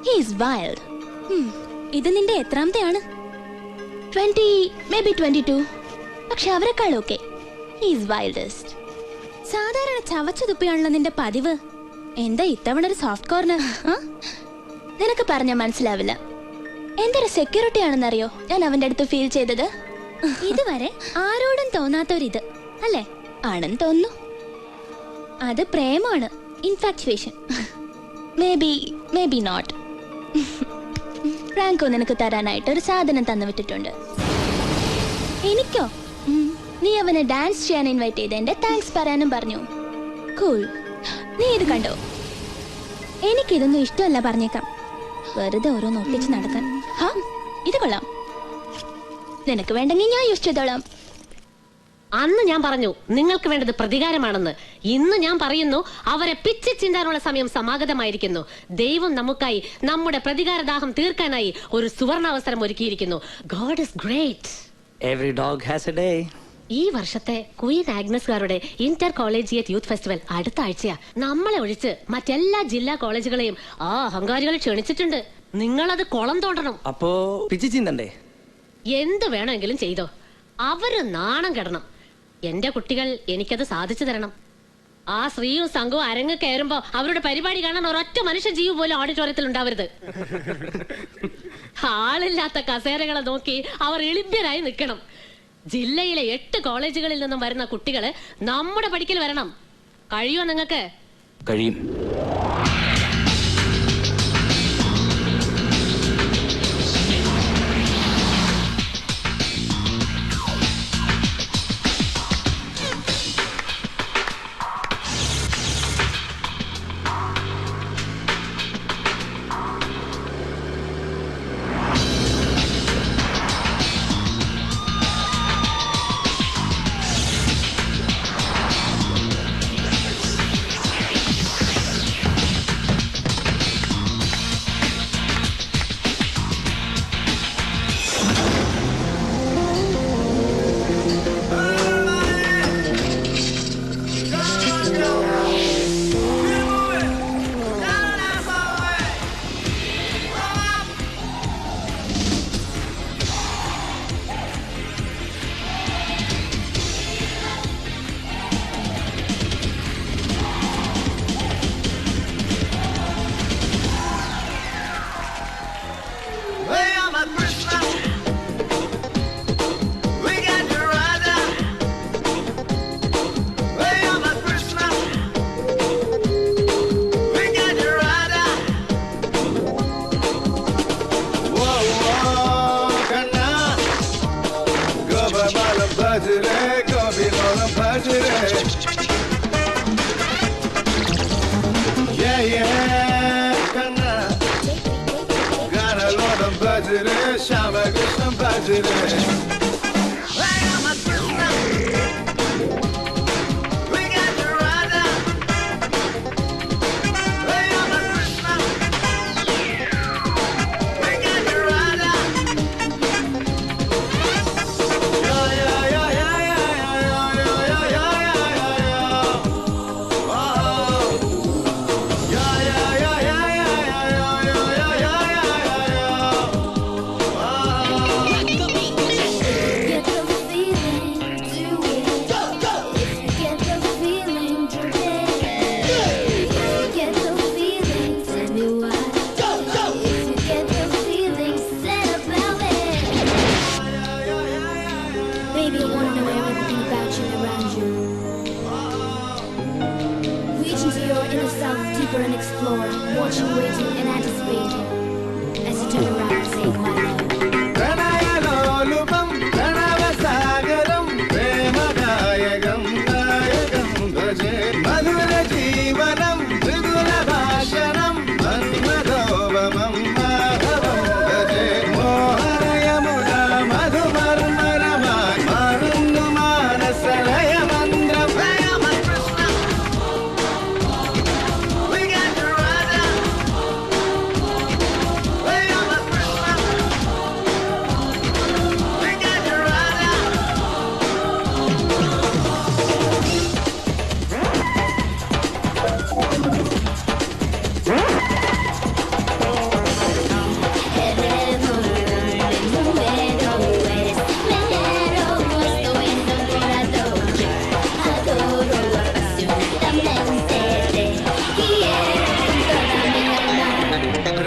He is wild. ഇത് നിന്റെ എത്രാമത്തെയാണ്? 20, maybe 22. പക്ഷെ അവരെക്കാൾ ഓക്കെ. He is wildest. സാധാരണ ചവച്ചു തുപ്പിയാണല്ലോ നിന്റെ പതിവ്. എന്താ ഇത്തവണ ഒരു സോഫ്റ്റ് കോർണർ? നിനക്ക് പറഞ്ഞാൽ മനസ്സിലാവില്ല. എന്തൊരു സെക്യൂരിറ്റി ആണെന്നറിയോ ഞാൻ അവന്റെ അടുത്ത് ഫീൽ ചെയ്തത്. ഇതുവരെ ആരോടും തോന്നാത്തൊരിത് അല്ലേ? ആണെന്ന് തോന്നുന്നു. അത് പ്രേമാണ്, infatuation. Maybe not. Franco നിനക്ക് തരാനായിട്ട് ഒരു സാധനം തന്നു വിട്ടിട്ടുണ്ട്. എനിക്കോ? നീ അവനെ ഡാൻസ് ചെയ്യാൻ ഇൻവൈറ്റ് ചെയ്ത് എന്റെ താങ്ക്സ് പറയാനും പറഞ്ഞു. കൂൾ. നീ ഇത് കണ്ടോ? എനിക്കിതൊന്നും ഇഷ്ടമല്ല പറഞ്ഞേക്കാം. വെറുതെ ഓരോന്ന് ഒട്ടിച്ച് നടക്കാൻ. ഇത് കൊള്ളാം. നിനക്ക് വേണ്ടെങ്കിൽ ഞാൻ യൂസ് ചെയ്തോളാം. അന്ന് ഞാൻ പറഞ്ഞു നിങ്ങൾക്ക് വേണ്ടത് പ്രതികാരമാണെന്ന്. ഇന്ന് ഞാൻ പറയുന്നു അവരെ പിച്ചി ചിന്താനുള്ള സമയം സമാഗതമായിരിക്കുന്നു. ദൈവം നമുക്കായി നമ്മുടെ പ്രതികാരദാഹം തീർക്കാനായി ഒരു സുവർണാവസരം ഒരുക്കിയിരിക്കുന്നു. God is great. Every dog has a day. ഈ വർഷത്തെ ക്വീൻ ആഗ്നസ്കാരുടെ ഇന്റർ കോളേജിയറ്റ് യൂത്ത് ഫെസ്റ്റിവൽ അടുത്ത ആഴ്ചയാ. നമ്മളെ ഒഴിച്ച് മറ്റെല്ലാ ജില്ലാ കോളേജുകളെയും ആ അഹങ്കാരികൾ ക്ഷണിച്ചിട്ടുണ്ട്. നിങ്ങളത് കുളം തോണ്ടണം. അപ്പോ പിച്ചി ചിന്തണ്ടേ? എന്ത് വേണമെങ്കിലും ചെയ്തോ. അവര് നാണം കെടണം. എന്റെ കുട്ടികൾ എനിക്കത് സാധിച്ചു തരണം. ആ ശ്രീയും സംഘവും അരങ്ങ് കയറുമ്പോ അവരുടെ പരിപാടി കാണാൻ ഒരൊറ്റ മനുഷ്യ ജീവ് പോലും ഓഡിറ്റോറിയത്തിൽ ഉണ്ടാവരുത്. ആളില്ലാത്ത കസേരകളെ നോക്കി അവർ എളിഭ്യരായി നിൽക്കണം. ജില്ലയിലെ 8 കോളേജുകളിൽ നിന്നും വരുന്ന കുട്ടികള് നമ്മുടെ പഠിക്കൽ വരണം. കഴിയോ നിങ്ങൾക്ക്? കഴിയും. deeper and explore, watching, waiting, and anticipating. As you turn around, saying my love. പ്രണയലോലുപം പ്രണവസാഗരം പ്രേമഗായകം ഗായകം ഭജേ മധുര ജീവനം മൃദുല ഭാഷണം മന്മദോപമം മാധവം ഭജേ മോഹനയമുന മധുമർമരമായി മാറുന്നു മാനസലയ മന്ത്രം.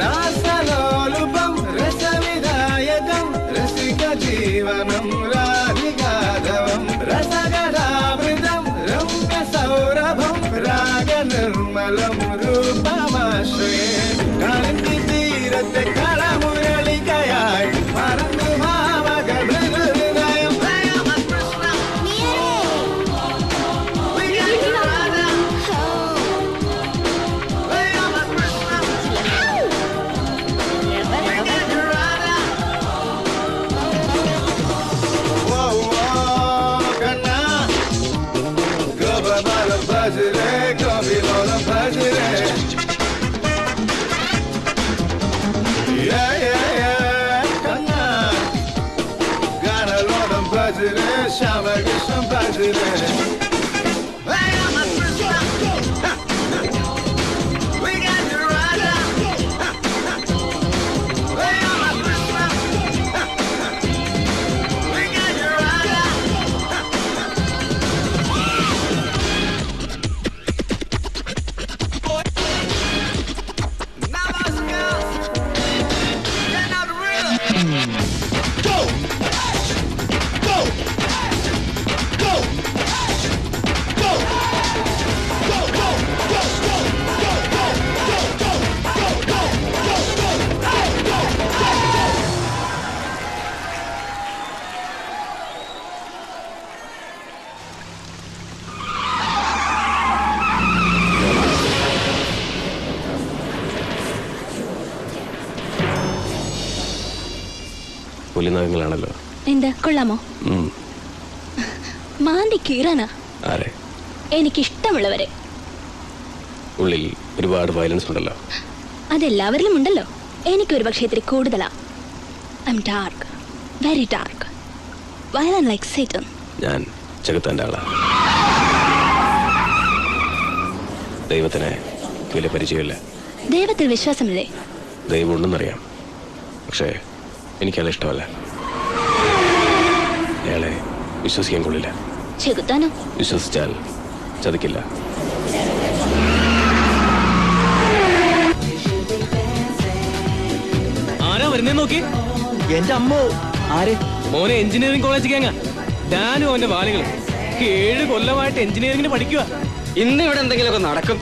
രാസലോലുപം രസവിധായകം രസിക ജീവനം രാധികാധവം രസഗടാമൃതം രമ്യ സൗരഭം രാഗനിർമ്മലം രൂപമാശ്രയേ കാന്തി തീരത്തെ കളമുരളികയായി മറന്നു ഭാവക ഹൃദയം. Shamagishan Bajire. We got the rider. We got the rider. Now those girls, they're not real. Go! Go! Go! Go! Go! Go! പുലിനാഗങ്ങളാണല്ലോ. എന്താ കൊള്ളാമോ? മാന്തി കീറാനാ. ആരെ? എനിക്കിഷ്ടമുള്ളവരെ. ഉള്ളിൽ ഒരുപാട് വയലൻസ് ഉണ്ടല്ലോ. അതെല്ലാവരിലും ഉണ്ടല്ലോ. എനിക്കൊരു പക്ഷേ ഇത്തിരി കൂടുതലാ. I M dark, very dark, violent like Satan. ഞാൻ ചെകുത്താൻ്റെ ആളാ. ദൈവത്തിന് വലിയ പരിചയമില്ല. ദൈവത്തിൽ വിശ്വാസമില്ലേ? ദൈവം ഉണ്ടെന്നറിയാം, പക്ഷേ എനിക്കയാളെ ഇഷ്ടമല്ല. അയാളെ വിശ്വസിക്കാൻ കൊള്ളില്ല. ചെകുത്താനോ? വിശ്വസിച്ചാൽ ചതിക്കില്ല. ആരാ വരുന്നേ നോക്കി? എന്റെ അമ്മോ. ആര്? മോനെ എഞ്ചിനീയറിംഗ് കോളേജ് കേങ്ങ. ഞാനും അവന്റെ വാലികളും 7 കൊല്ലമായിട്ട് എഞ്ചിനീയറിംഗിന് പഠിക്കുക. ഇന്ന് ഇവിടെ എന്തെങ്കിലുമൊക്കെ നടക്കും.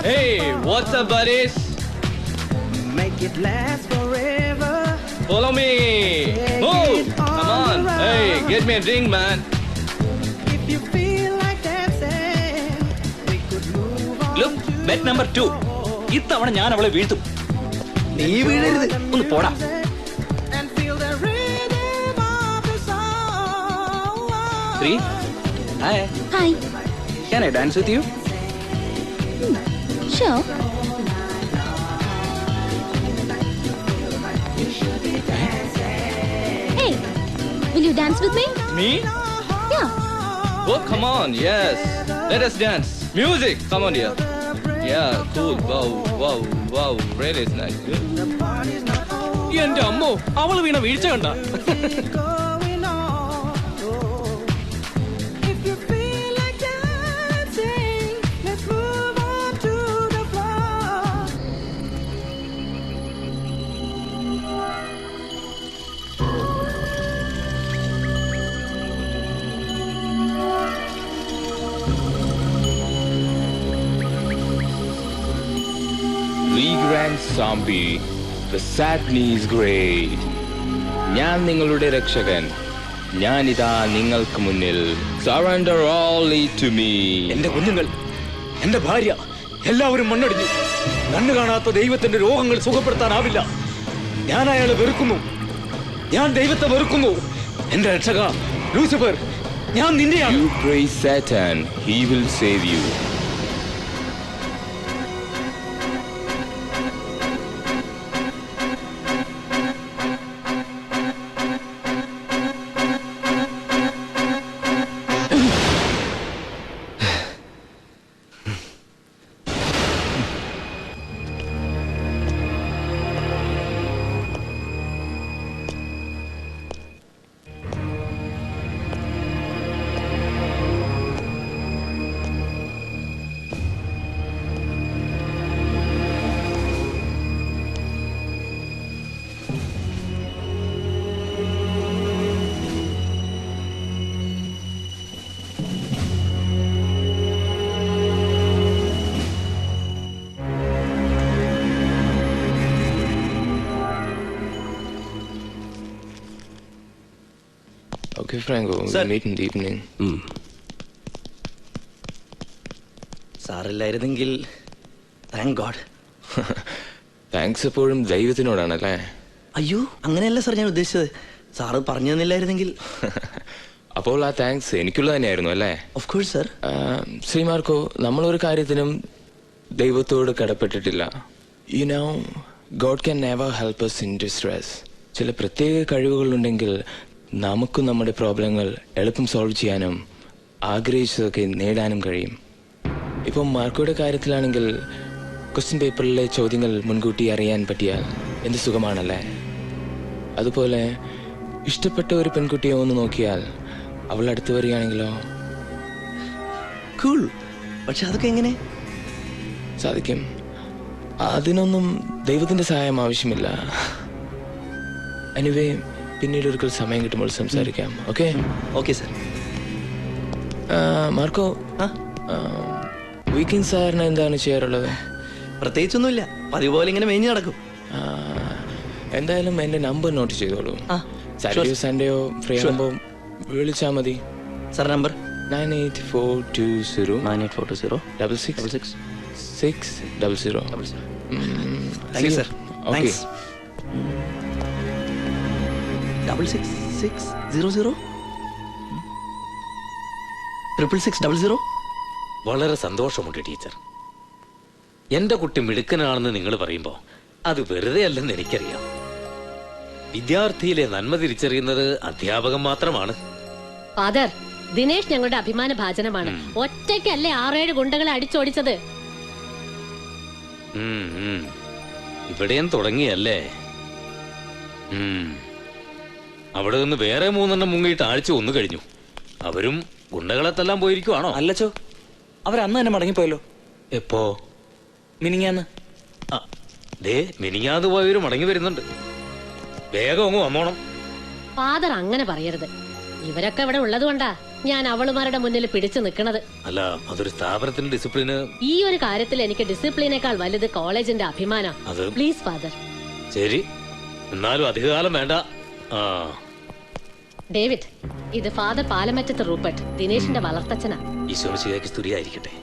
Hey, what's up, buddies? Make it last forever. Follow me. Move. Come on. Hey, get me a drink, man. If you feel like dancing, we could move on. Look, bet number 2. ഇത്തവണ ഞാൻ അവളെ വീഴ്ത്തും. നീ വീഴരുത്. ഒന്ന് പോടാ. And feel the rhythm of the song. 3. Hi. Hi. Can I dance with you? Sure. Hey, will you dance with me? Me? Yeah. Oh, come on. Yes. Let us dance. Music. Come on, dear. Yeah, cool. Wow, wow, wow. Really nice. Good. എന്റെ അമ്മോ, അവള് വീണ വീഴ്ച കണ്ട. zombie. The sadness is great. ഞാൻ നിങ്ങളുടെ രക്ഷകൻ. ഞാനിതാ നിങ്ങൾക്ക് മുന്നിൽ. Surrender all to me. എന്റെ കുഞ്ഞുങ്ങൾ, എന്റെ ഭാര്യ, എല്ലാവരും മണ്ണടിഞ്ഞു. കണ്ണു കാണാത്ത ദൈവത്തിന്റെ രോഗങ്ങൾ സുഖപ്പെടുത്താനാവില്ല. ഞാൻ അയാളെ വെറുക്കുന്നു. ഞാൻ ദൈവത്തെ വെറുക്കുന്നു. എന്റെ രക്ഷക ലൂസിഫർ, ഞാൻ നിന്റെയാണ്. You praise Satan, he will save you. Okay, Franco, we'll meet in the evening. സാറില്ലായിരുന്നെങ്കിൽ താങ്ക് ഗോഡ്. താങ്ക്സ് എപ്പോഴും ദൈവത്തിനോടാണല്ലേ? അയ്യോ, അങ്ങനെയല്ല സാർ ഞാൻ ഉദ്ദേശിച്ചത്. സാറ് പറഞ്ഞു തന്നില്ലായിരുന്നെങ്കിൽ. അപ്പോൾ ആ താങ്ക്സ് എനിക്കുള്ള തന്നെയായിരുന്നു അല്ലേ? Of course sir. Shri Marco, നമ്മളൊരു കാര്യത്തിനും ദൈവത്തോട് കടപ്പെട്ടിട്ടില്ല. You know, God can never help us in distress. ചില പ്രത്യേക കഴിവുകളുണ്ടെങ്കിൽ നമുക്കും നമ്മുടെ പ്രോബ്ലങ്ങൾ എളുപ്പം സോൾവ് ചെയ്യാനും ആഗ്രഹിച്ചതൊക്കെ നേടാനും കഴിയും. ഇപ്പം മാർക്കോയുടെ കാര്യത്തിലാണെങ്കിൽ ക്വസ്റ്റ്യൻ പേപ്പറിലെ ചോദ്യങ്ങൾ മുൻകൂട്ടി അറിയാൻ പറ്റിയാൽ എന്ത് സുഖമാണല്ലേ? അതുപോലെ ഇഷ്ടപ്പെട്ട ഒരു പെൺകുട്ടിയെ ഒന്ന് നോക്കിയാൽ അവൾ അടുത്ത് വരികയാണെങ്കിലോ? കൂൾ. പക്ഷെ അതൊക്കെ എങ്ങനെ സാധിക്കും? അതിനൊന്നും ദൈവത്തിന്റെ സഹായം ആവശ്യമില്ല. എനിവേ, പിന്നീട് ഒരിക്കൽ സമയം കിട്ടുമ്പോൾ സംസാരിക്കാം. Okay? Okay sir. Marco, weekend സാറിന് എന്താണ് ചെയ്യാറുള്ളത്? പ്രത്യേകിച്ചൊന്നുമില്ല, പതിവ് പോലെ ഇങ്ങനെ മേഞ്ഞു നടക്കും. എന്തായാലും എന്റെ നമ്പർ നോട്ട് ചെയ്തോളൂ. സാറ്റർഡേയോ സൺഡേയോ ഫ്രീ ആകുമ്പോൾ വിളിച്ചാൽ മതി. Sir number 984200 66600. Thank you sir. Thanks. 66600 66600. വളരെ സന്തോഷമുണ്ട് ടീച്ചർ. എന്റെ കുട്ടി മിടുക്കനാണെന്ന് നിങ്ങൾ പറയുമ്പോൾ അത് വെറുതെ അല്ലെന്ന് എനിക്കറിയാം. വിദ്യാർത്ഥിയിലെ നന്മ തിരിച്ചറിയുന്നത് അധ്യാപകൻ മാത്രമാണ്. ഫാദർ, ദിനേശ് ഞങ്ങളുടെ അഭിമാന ഭാജനമാണ്. ഒറ്റയ്ക്കല്ലേ 6-7 ഗുണ്ടകളെ അടിച്ചോടിച്ചത്. ഇവിടെയും തുടങ്ങിയല്ലേ? അവിടെ നിന്ന് വേറെ 3 എണ്ണം മുങ്ങിയിട്ട് ആഴ്ച 1 കഴിഞ്ഞു. അവരും ഗുണ്ടകളെത്തെല്ലാം പോയിരിക്കുവാണോ? അല്ലച്ചോ, അവരന്ന് തന്നെ മടങ്ങിപ്പോയല്ലോ. എപ്പോ? മിനിങ്ങാന്ന്. മിനിങ്ങാന്ന് പോയവര് മടങ്ങി വരുന്നുണ്ട്. വേഗം അങ്ങ് വന്നോണം. ഫാദർ അങ്ങനെ പറയരുത്. ഇവരൊക്കെ ഇവിടെ ഉള്ളത് കൊണ്ടാ ഞാൻ അവളുമാരുടെ മുന്നിൽ പിടിച്ചു നിൽക്കണത്. അല്ല, അതൊരു സ്ഥാപനത്തിന്റെ ഡിസിപ്ലിന്. ഈ ഒരു കാര്യത്തിൽ എനിക്ക് ഡിസിപ്ലിനേക്കാൾ വലുത് കോളേജിന്റെ അഭിമാനം. Please father. ശരി, എന്നാലും അധികകാലം വേണ്ട. ഡേവിഡ്, ഇത് ഫാദർ പാലമറ്റത്ത് റൂപ്പർട്ട്, ദിനേശിന്റെ വളർത്തച്ഛനാ. ഈശോമിശിഹായ്ക്ക് സ്തുതിയായിരിക്കട്ടെ.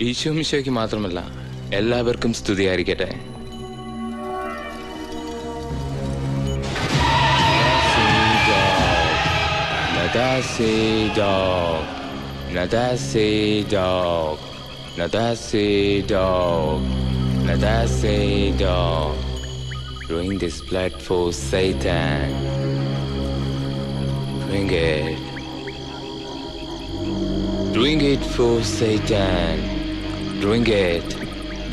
ഈശോമിശിഹായ്ക്ക് മാത്രമല്ല, എല്ലാവർക്കും സ്തുതിയായിരിക്കട്ടെ. Drink this blood for Satan. Drink it. Drink it for Satan. Drink it.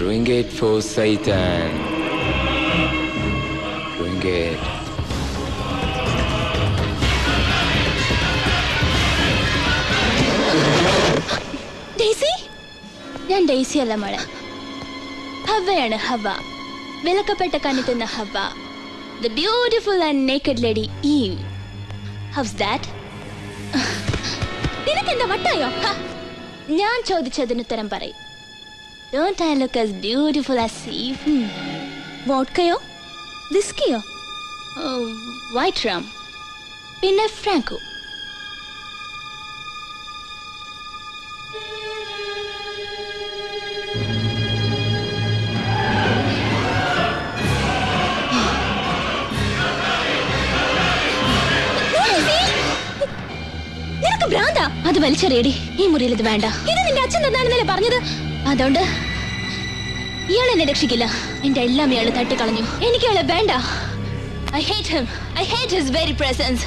Drink it for Satan. Drink it. Daisy? ഞാൻ ഡെയ്സി അല്ല മോളെ, ഹവ്വയാണ്. ഹവ്വ, വിലക്കപ്പെട്ട കണ്ണിത്തുന്ന ഹവ്വ. The beautiful and naked lady Eve. How's that? നിനക്കെന്താ വട്ടായോ? ഞാൻ ചോദിച്ചതിന് ഉത്തരം പറയും. Don't I look as beautiful as Eve? വോഡ്കയോ വിസ്കിയോ വൈറ്റ് റാം പിന്നെ ഫ്രാങ്കോ. നിനക്ക് ഭ്രാന്താ? അത് വലിച്ചെറിയടി. ഈ മുറിയിൽ ഇത് വേണ്ട. ഇത് നിന്റെ അച്ഛൻ തന്നാണെന്നല്ലേ പറഞ്ഞത്. അതുകൊണ്ട് ഇയാൾ എന്നെ രക്ഷിക്കില്ല. എന്റെ എല്ലാം ഇയാള് തട്ടിക്കളഞ്ഞു. എനിക്ക് ഇയാളെ വേണ്ട. I hate him. I hate his very presence.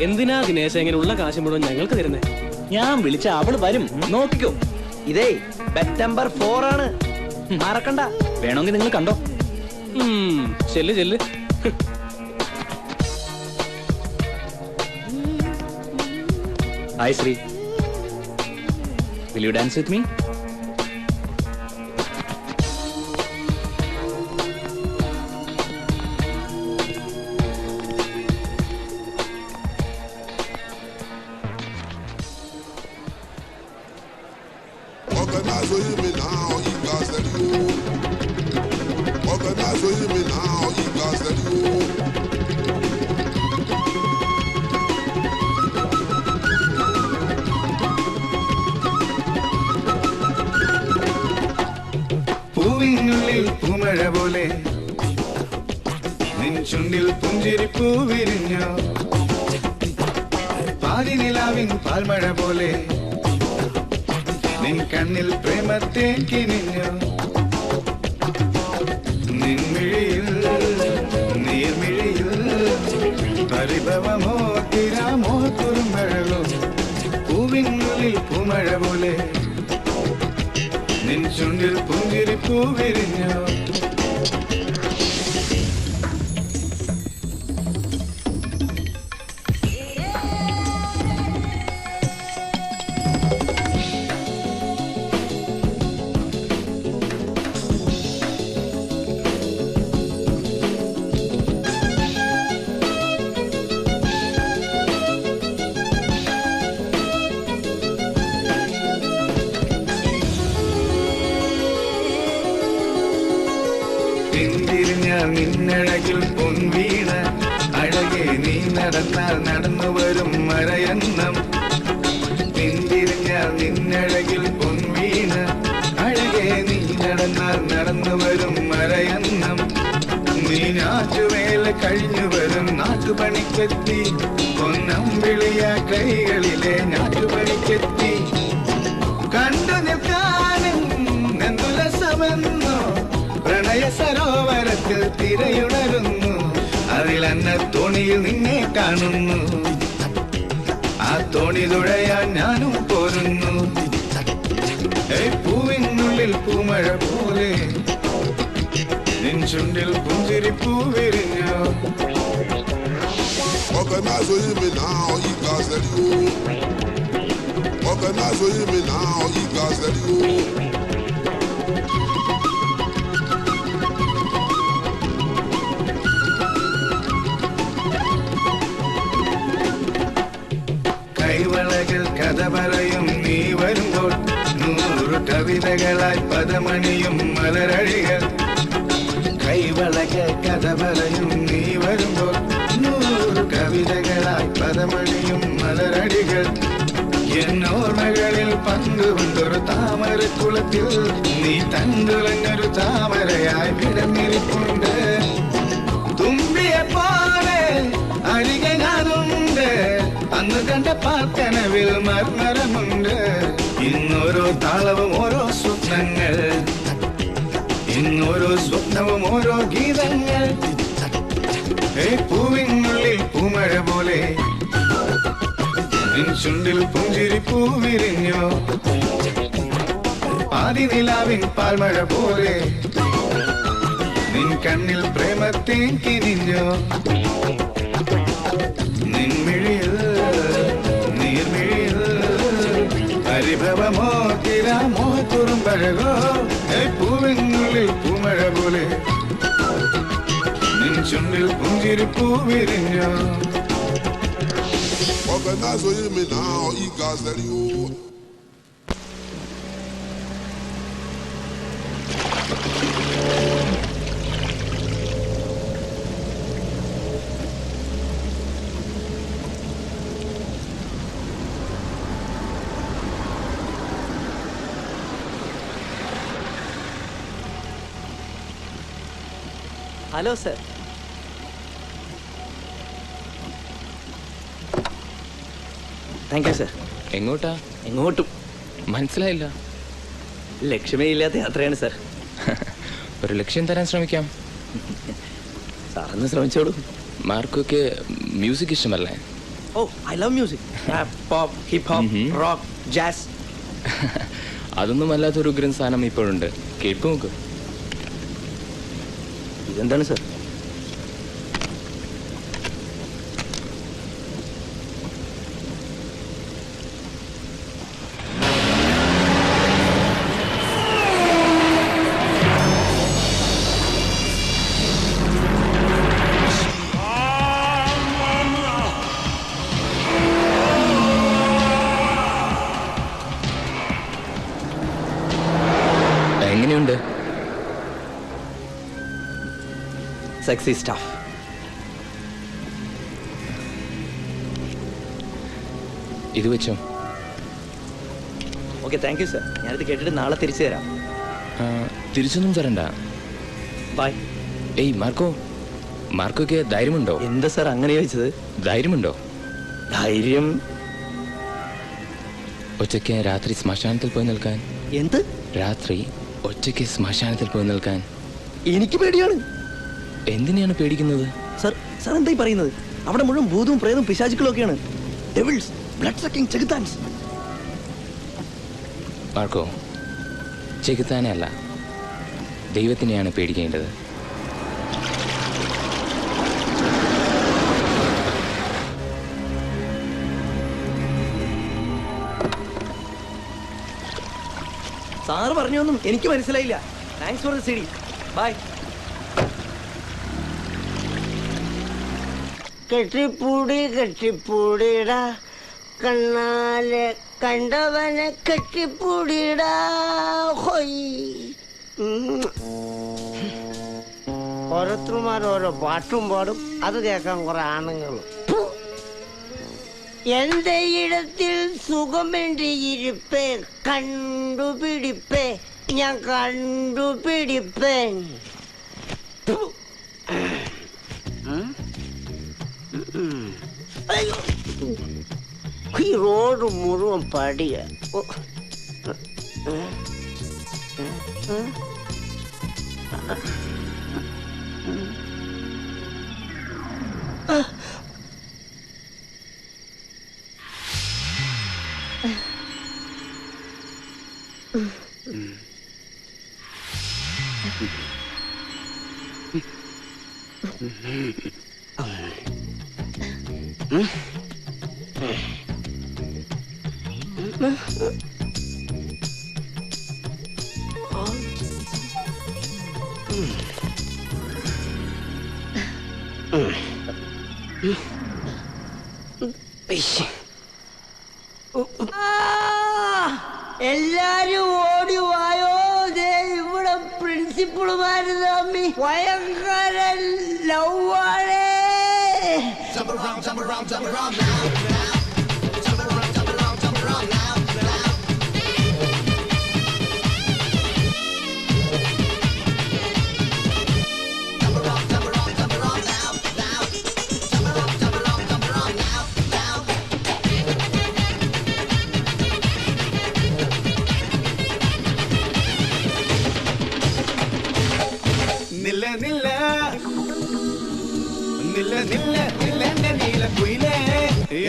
എന്തിനാ ദിനേശ ഇങ്ങനെയുള്ള കാശ് മുഴുവൻ ഞങ്ങൾക്ക് തരുന്നേ? ഞാൻ വിളിച്ച അവള് വരും, നോക്കിക്കോ. ഇതേ സെപ്റ്റംബർ 4 ആണ്, മറക്കണ്ട. വേണമെങ്കിൽ നിങ്ങൾ കണ്ടോ. ചെല്ല് ചെല്ല്. Hi Shri, will you dance with me? Organize with me now, you guys that you. Organize with me now, you guys that you. പൂവിനുള്ളിൽ പൂമഴ പോലെ നിൻ ചുണ്ടിൽ പുഞ്ചിരിപ്പൂ വിരിഞ്ഞു, പാതിനിലാവിൻ പാൽമഴ പോലെ നിൻ കണ്ണിൽ പ്രേമത്തെ കിനിഞ്ഞു, നിൻമിഴിയിൽ പരിഭവമോ തിരാമോ കുറുമ്പഴകോ പൂവിനുള്ളിൽ പൂമഴ പോലെ നിൻ ചുണ്ടിൽ പുഞ്ചിരി പൂവിരിഞ്ഞോ നിന്നഴകിൽ പൊൻവീണ അഴകെ നീ നടന്നാൽ നടന്നു വരും മരയന്നം പിന്തിരിഞ്ഞാൽ നിന്നഴകിൽ പൊൻവീണ അഴകെ നീ നടന്നാൽ നടന്നു വരും മരയന്നം നീ ഞാറ്റുവേല കഴിഞ്ഞു വരും നാട്ടുപണിക്കെത്തി പൊന്നമ്പിളിയ കൈകളിലെ ഞാറ്റുപണിക്കെത്തി കണ്ടു നിൽക്കാനും എന്തുലസമെന്നോ പ്രണയ സരോവരത്തിൽ തിരയുണരുന്നു അതിലെന്ന തോണിയിൽ നിന്നെ കാണുന്നു ആ തോണി തുഴയാൻ ഞാനും പോരുന്നു പൂവിനുള്ളിൽ പൂമഴ പോലെ നിൻ ചുണ്ടിൽ പുഞ്ചിരി പൂവിരിഞ്ഞോ Organize with me now, you guys let you. Organize with me now, you guys let you. കൈവളകൾ കഥ പറയും നീ വരുമ്പോൾ 100 കവിതകളായി പദമണിയും മലരഴികൾ കൈവളകൾ കഥ പറയും നീ വരുമ്പോൾ 100 കവിതകളായി പദമണിയും മലരടികൾ എന്നോർമ്മകളിൽ പങ്കുകൊണ്ടൊരു താമരക്കുളത്തിൽ നീ തണ്ടുലഞ്ഞൊരു താമരയായി വിടന്നിരിപ്പുണ്ട് തുമ്പിയെ പോലെ അരികെ ഞാനുണ്ട് അന്ന് കണ്ട പാർക്കനവിൽ മർമരമുണ്ട് ഇന്നോരോ താളവും ഓരോ സ്വപ്നങ്ങൾ ഇന്നോരോ സ്വപ്നവും ഓരോ ഗീതങ്ങൾ പൂവിനുള്ളിൽ പൂമഴ പോലെ നിൻ ചുണ്ടിൽ പുഞ്ചിരി പൂവിരിഞ്ഞോ ആദി നിലാവിൻ പാൽമഴ പോലെ നിൻ കണ്ണിൽ പ്രേമത്തേൻ കിനിഞ്ഞോ നിൻമിഴിയിൽ നീർമിഴിയിൽ പരിഭവമോ തിരാമോ കുറുമ്പഴകോ പൂവിനുള്ളിൽ പൂമഴ പോലെ നിൻ ചുണ്ടിൽ പുഞ്ചിരി പൂവിരിഞ്ഞോ Organize with me now, you guys let you. Hello sir. Thank you sir. എങ്ങോട്ടാ? എങ്ങോട്ടും മനസ്സിലായില്ല. ലക്ഷ്യമേ ഇല്ലാത്ത യാത്രയാണ് സർ. ഒരു ലക്ഷ്യം തരാൻ ശ്രമിക്കാം. സാറൊന്ന് ശ്രമിച്ചോളൂ. മാർക്കൊക്കെ മ്യൂസിക് ഇഷ്ടമല്ലേ? Oh, I love music. Rap, pop, hip hop, rock, jazz. അതൊന്നും അല്ലാത്തൊരു ഉഗ്രൻ സാധനം ഇപ്പോഴുണ്ട്. കേൾപ്പ് നോക്ക്. ഇതെന്താണ് സർ? എങ്ങനെയുണ്ട്? Sexy staff. ഇത് വെച്ചോ. Okay, thank you sir. ഞാനിത് കേട്ടിട്ട് നാളെ തിരിച്ചു തരാം. തിരിച്ചൊന്നും തരണ്ട. ബൈ. ഏയ് മാർക്കോ, മാർക്കൊക്കെ ധൈര്യമുണ്ടോ? എന്താ സാർ അങ്ങനെ ചോദിച്ചത്? ധൈര്യമുണ്ടോ? ധൈര്യം ഒറ്റയ്ക്ക് രാത്രി ശ്മശാനത്തിൽ പോയി നിൽക്കാൻ. എന്ത്? രാത്രി ഒറ്റയ്ക്ക് ശ്മശാനത്തിൽ പോയി നിൽക്കാൻ എനിക്ക് പേടിയാണ്. എന്തിനാണ് പേടിക്കുന്നത്? സർ, സാർ എന്തായി പറയുന്നത്? അവിടെ മുഴുവൻ ഭൂതവും പ്രേതവും പിശാചുക്കളും ഒക്കെയാണ്. ഡെവിൾസ്, ബ്ലഡ് സക്കിംഗ് ചെകുത്താൻസ്. മാർക്കോ, ചെകുത്താനെ അല്ല, ദൈവത്തിനെയാണ് പേടിക്കേണ്ടത്. സാറ് പറഞ്ഞൊന്നും എനിക്ക് മനസ്സിലായില്ല. Thanks for the CD. Bye. കെട്ടിപ്പൂടി കെട്ടിപ്പൂടിടാ കണ്ണാലെ കണ്ടവനെ കെട്ടിപ്പൂടിടാ ഹൊയ്. ഓരോരുത്തരുമാരോരോ പാട്ടും പാടും, അത് കേൾക്കാൻ കുറെ ആണുങ്ങളും. എന്റെ ഇടത്തിൽ സുഖമെന്റെ ഇരിപ്പേ കണ്ടുപിടിപ്പേ ഞാൻ കണ്ടുപിടിപ്പേൻ. ഈ റോഡ് മുഴുവൻ പടിയ. എല്ലാരും ഓടി വായോ. ഇവിടെ പ്രിൻസിപ്പളുമാര് തമ്മി ഭയങ്കര ലവാണേ.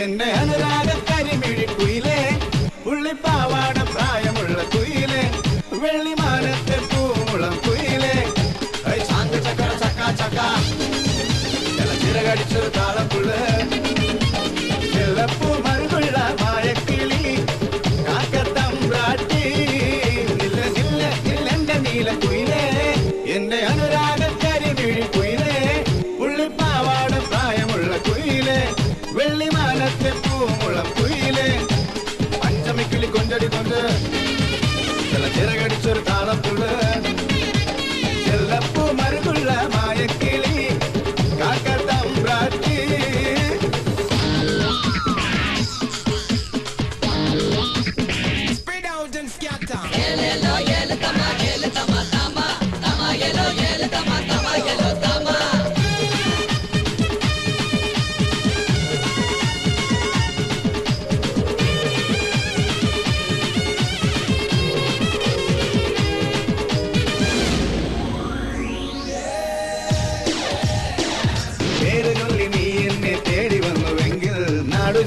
എന്റെ അനുരാഗ കരിമിഴി കുയിലേ, പുള്ളിപ്പാവാട പ്രായമുള്ള കുയിലേ, വെള്ളിമാനത്തെ പൂമുളം കുയിലേ, ചാങ്ക ചക്ക ചക്ക ചക്ക ചിറകടിച്ചൊരു താളപ്പുള്ള്, ചെല്ലപ്പൂ മറുകുള്ള മായക്കിളി, കാക്കത്തമ്പ്രാട്ടി. നില്ല നില്ല നില്ലെന്റെ നീല കുയിലേ, എന്റെ അനുരാഗ കരിമിഴി കുയിലേ, പുള്ളിപ്പാവാട പ്രായമുള്ള കുയിലേ, വെള്ളിമാനത്തെ പൂമുളം കുയിലേ, പഞ്ചമിക്കിളി കൊഞ്ചടി കൊണ്ട് ചിറകടിച്ചൊരു താളപ്പുള്ള്, ചെല്ലപ്പൂ മറുകുള്ള മായക്കിളി, കാക്കത്തമ്പ്രാട്ടി.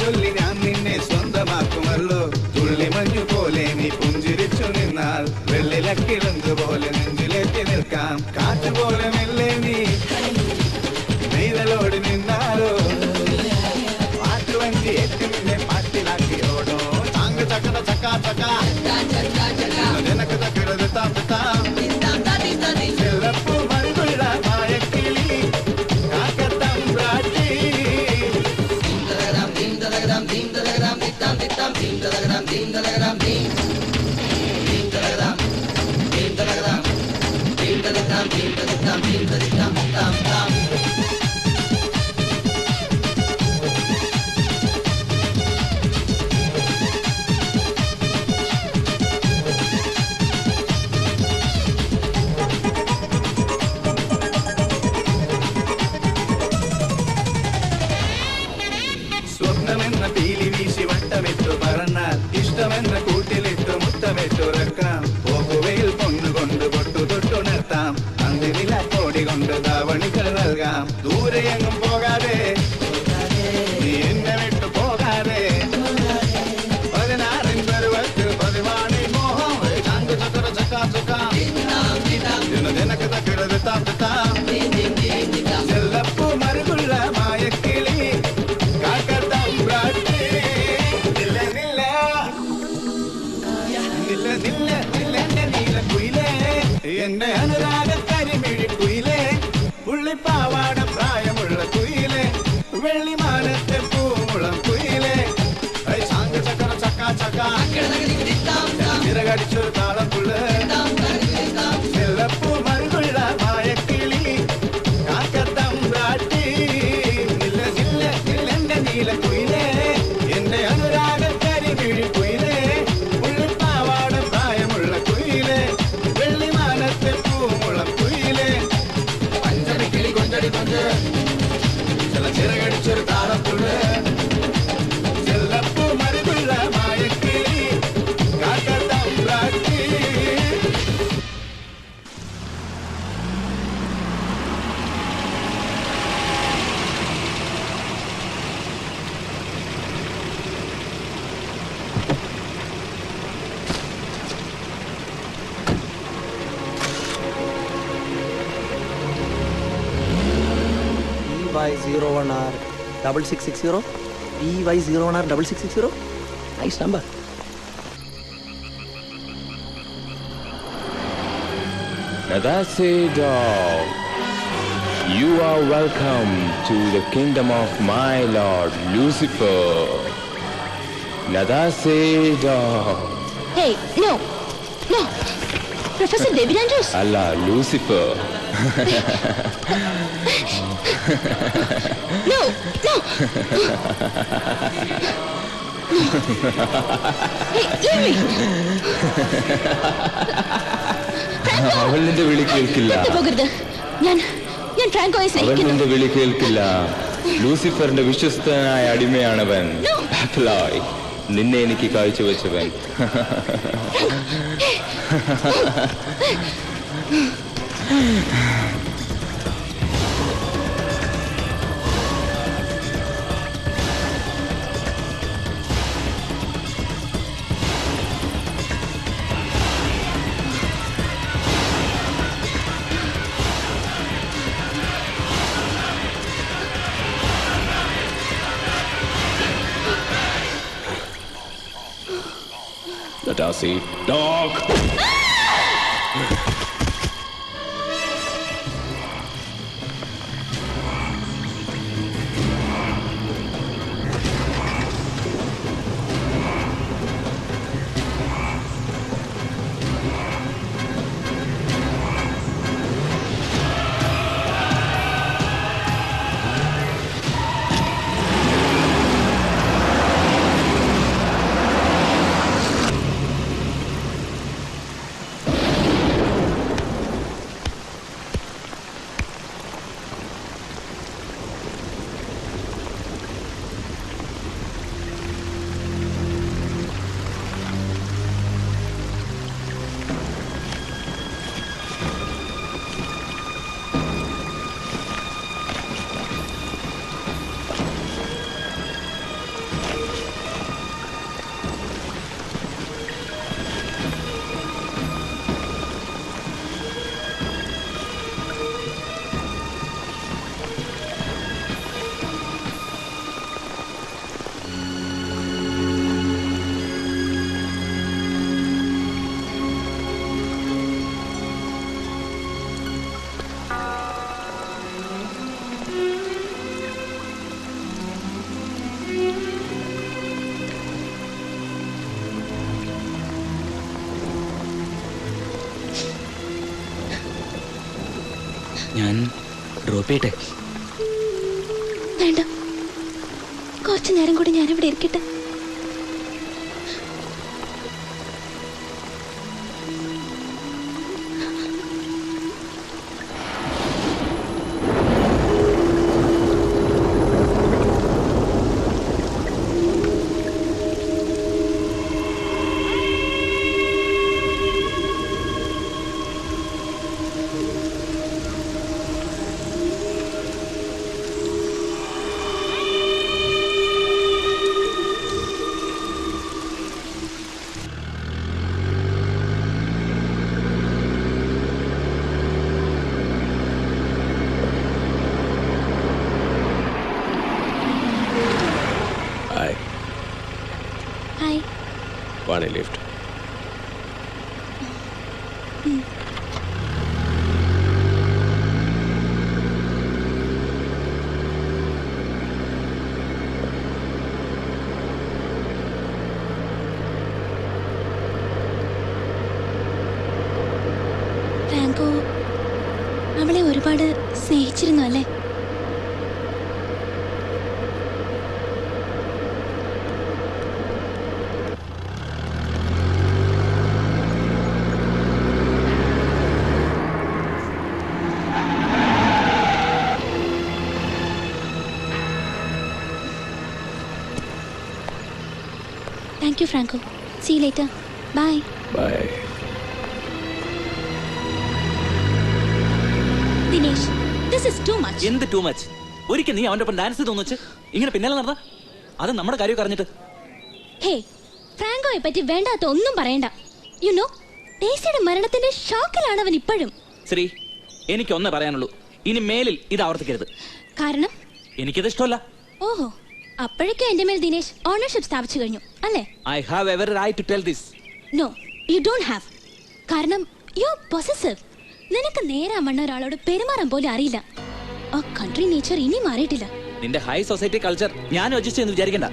ചൊല്ലി ഞാൻ നിന്നെ സ്വന്തമാക്കുമല്ലോ. തുള്ളി മഞ്ഞു പോലെ നീ പുഞ്ചിരിച്ചു നിന്നാൽ വെള്ളിലക്കിളന്ത് പോലെ നെഞ്ചിലേറ്റി നിൽക്കാം. കാറ്റുപോലെ മെല്ലെ നീ നെയ്തലോടി നിന്നാലോ, പാട്ടുവഞ്ചി ഏറ്റു നിന്നെ പാട്ടിലാക്കിയോടോ. ചാങ്ക ചക്കട ചക്ക ചക്ക നിനക്ക് ചക്കടത് താത്താം, ചെല്ലപ്പൂ മറുകുള്ള മായക്കിളി, കാക്കത്തമ്പ്രാട്ടി. Ding എന്റെ അനുരാഗ കരിമിഴി കുയിലേ പുള്ളിപ്പാവാട പ്രായമുള്ള കുയിലേ വെള്ളിമാനത്തെ പൂമുളം കുയിലേ ചാങ്ക ചക്കര ചക്ക ചക്ക ചിറകടിച്ചൊരു താളപ്പുള്ള് ചെല്ലപ്പൂ മറുകുള്ള മായക്കിളി കാക്കത്തം കാട്ടി നില്ല നില്ല നില്ലെന്റെ നീല കുയിലേ എന്റെ അനുരാഗ കരിമിഴി കുയിലേ പുള്ളിപ്പാവാട പ്രായമുള്ള കുയിലേ വെള്ളിമാനത്തെ പൂമുളം കുയിലേ പഞ്ചമി കിളി കൊഞ്ചടി കൊഞ്ച് ചില ചിറകടിച്ചൊരു താളപ്പുള്ള് ചെല്ലപ്പൂ മറുകുള്ള മായക്കിളി കാക്കത്തം കാട്ടി. BY01R 6660. BY01R 6660. Nice number. Now that's it, dog. You are welcome to the kingdom of my lord Lucifer. Now that's it, dog. Hey, no. No. Professor David Andrews. Allah, Lucifer. No, no. Hey, leave me. അവൾ നിന്റെ വിളി കേൾക്കില്ല. പോകരുത്. ഞാൻ ഫ്രാങ്കോയെ അവൻ സ്നേഹിക്കുന്നു. നിന്റെ വിളി കേൾക്കില്ല. ലൂസിഫറിന്റെ വിശ്വസ്തനായ അടിമയാണവൻ. അപ്ലോയ്, നിന്നെ എനിക്ക് കാഴ്ചവെച്ചവൻ. Let us see, dog. ഞാൻ ഡ്രോപ്പ് ചെയ്യട്ടെ? വേണ്ട, കുറച്ചു നേരം കൂടി ഞാനിവിടെ ഇരിക്കട്ടെ. Want a lift? ഫ്രാങ്കോ അവളെ ഒരുപാട് സ്നേഹിച്ചിരുന്നു അല്ലേ? Thank you, Franco. See you later. Bye. Bye. Dinesh, this is too much. എന്ത് ടൂ മച്ച്? ഒരിക്കൽ നീ അവന്റെ ഒപ്പം ഡാൻസ് ചെയ്ത് തോന്നുവെച്ച് ഇങ്ങനെ പിന്നാലെ നടന്ന അത് നമ്മുടെ കാര്യം അറിഞ്ഞിട്ട്. ഹേ, ഫ്രാങ്കോയെ പറ്റി വേണ്ടാത്ത ഒന്നും പറയണ്ട. യു നോ, ഡേസിയുടെ മരണത്തിന്റെ ഷോക്കിലാണ് അവൻ ഇപ്പോഴും. ശ്രീ, എനിക്കൊന്നേ പറയാനുള്ളൂ, ഇനി മേലിൽ ഇത് ആവർത്തിക്കരുത്. കാരണം എനിക്കത് ഇഷ്ടമല്ല. ഓഹോ, അപ്പോഴേക്കും എന്റെ മേൽ ദിനേശ് ഓണർഷിപ്പ് സ്ഥാപിച്ചു കഴിഞ്ഞു അല്ലേ? I have every right to tell this. No, you don't have. കാരണം you are possessive. നിനക്ക് നേരാമണ്ണ ഒരാളോട് പെരുമാറാൻ പോലും അറിയില്ല. ആ കൺട്രി നേച്ചർ ഇനി മാറിയിട്ടില്ല. നിന്റെ ഹൈ സൊസൈറ്റി കൾച്ചർ ഞാൻ അഡ്ജസ്റ്റ് ചെയ്യുന്നു വിചാരിക്കണ്ട.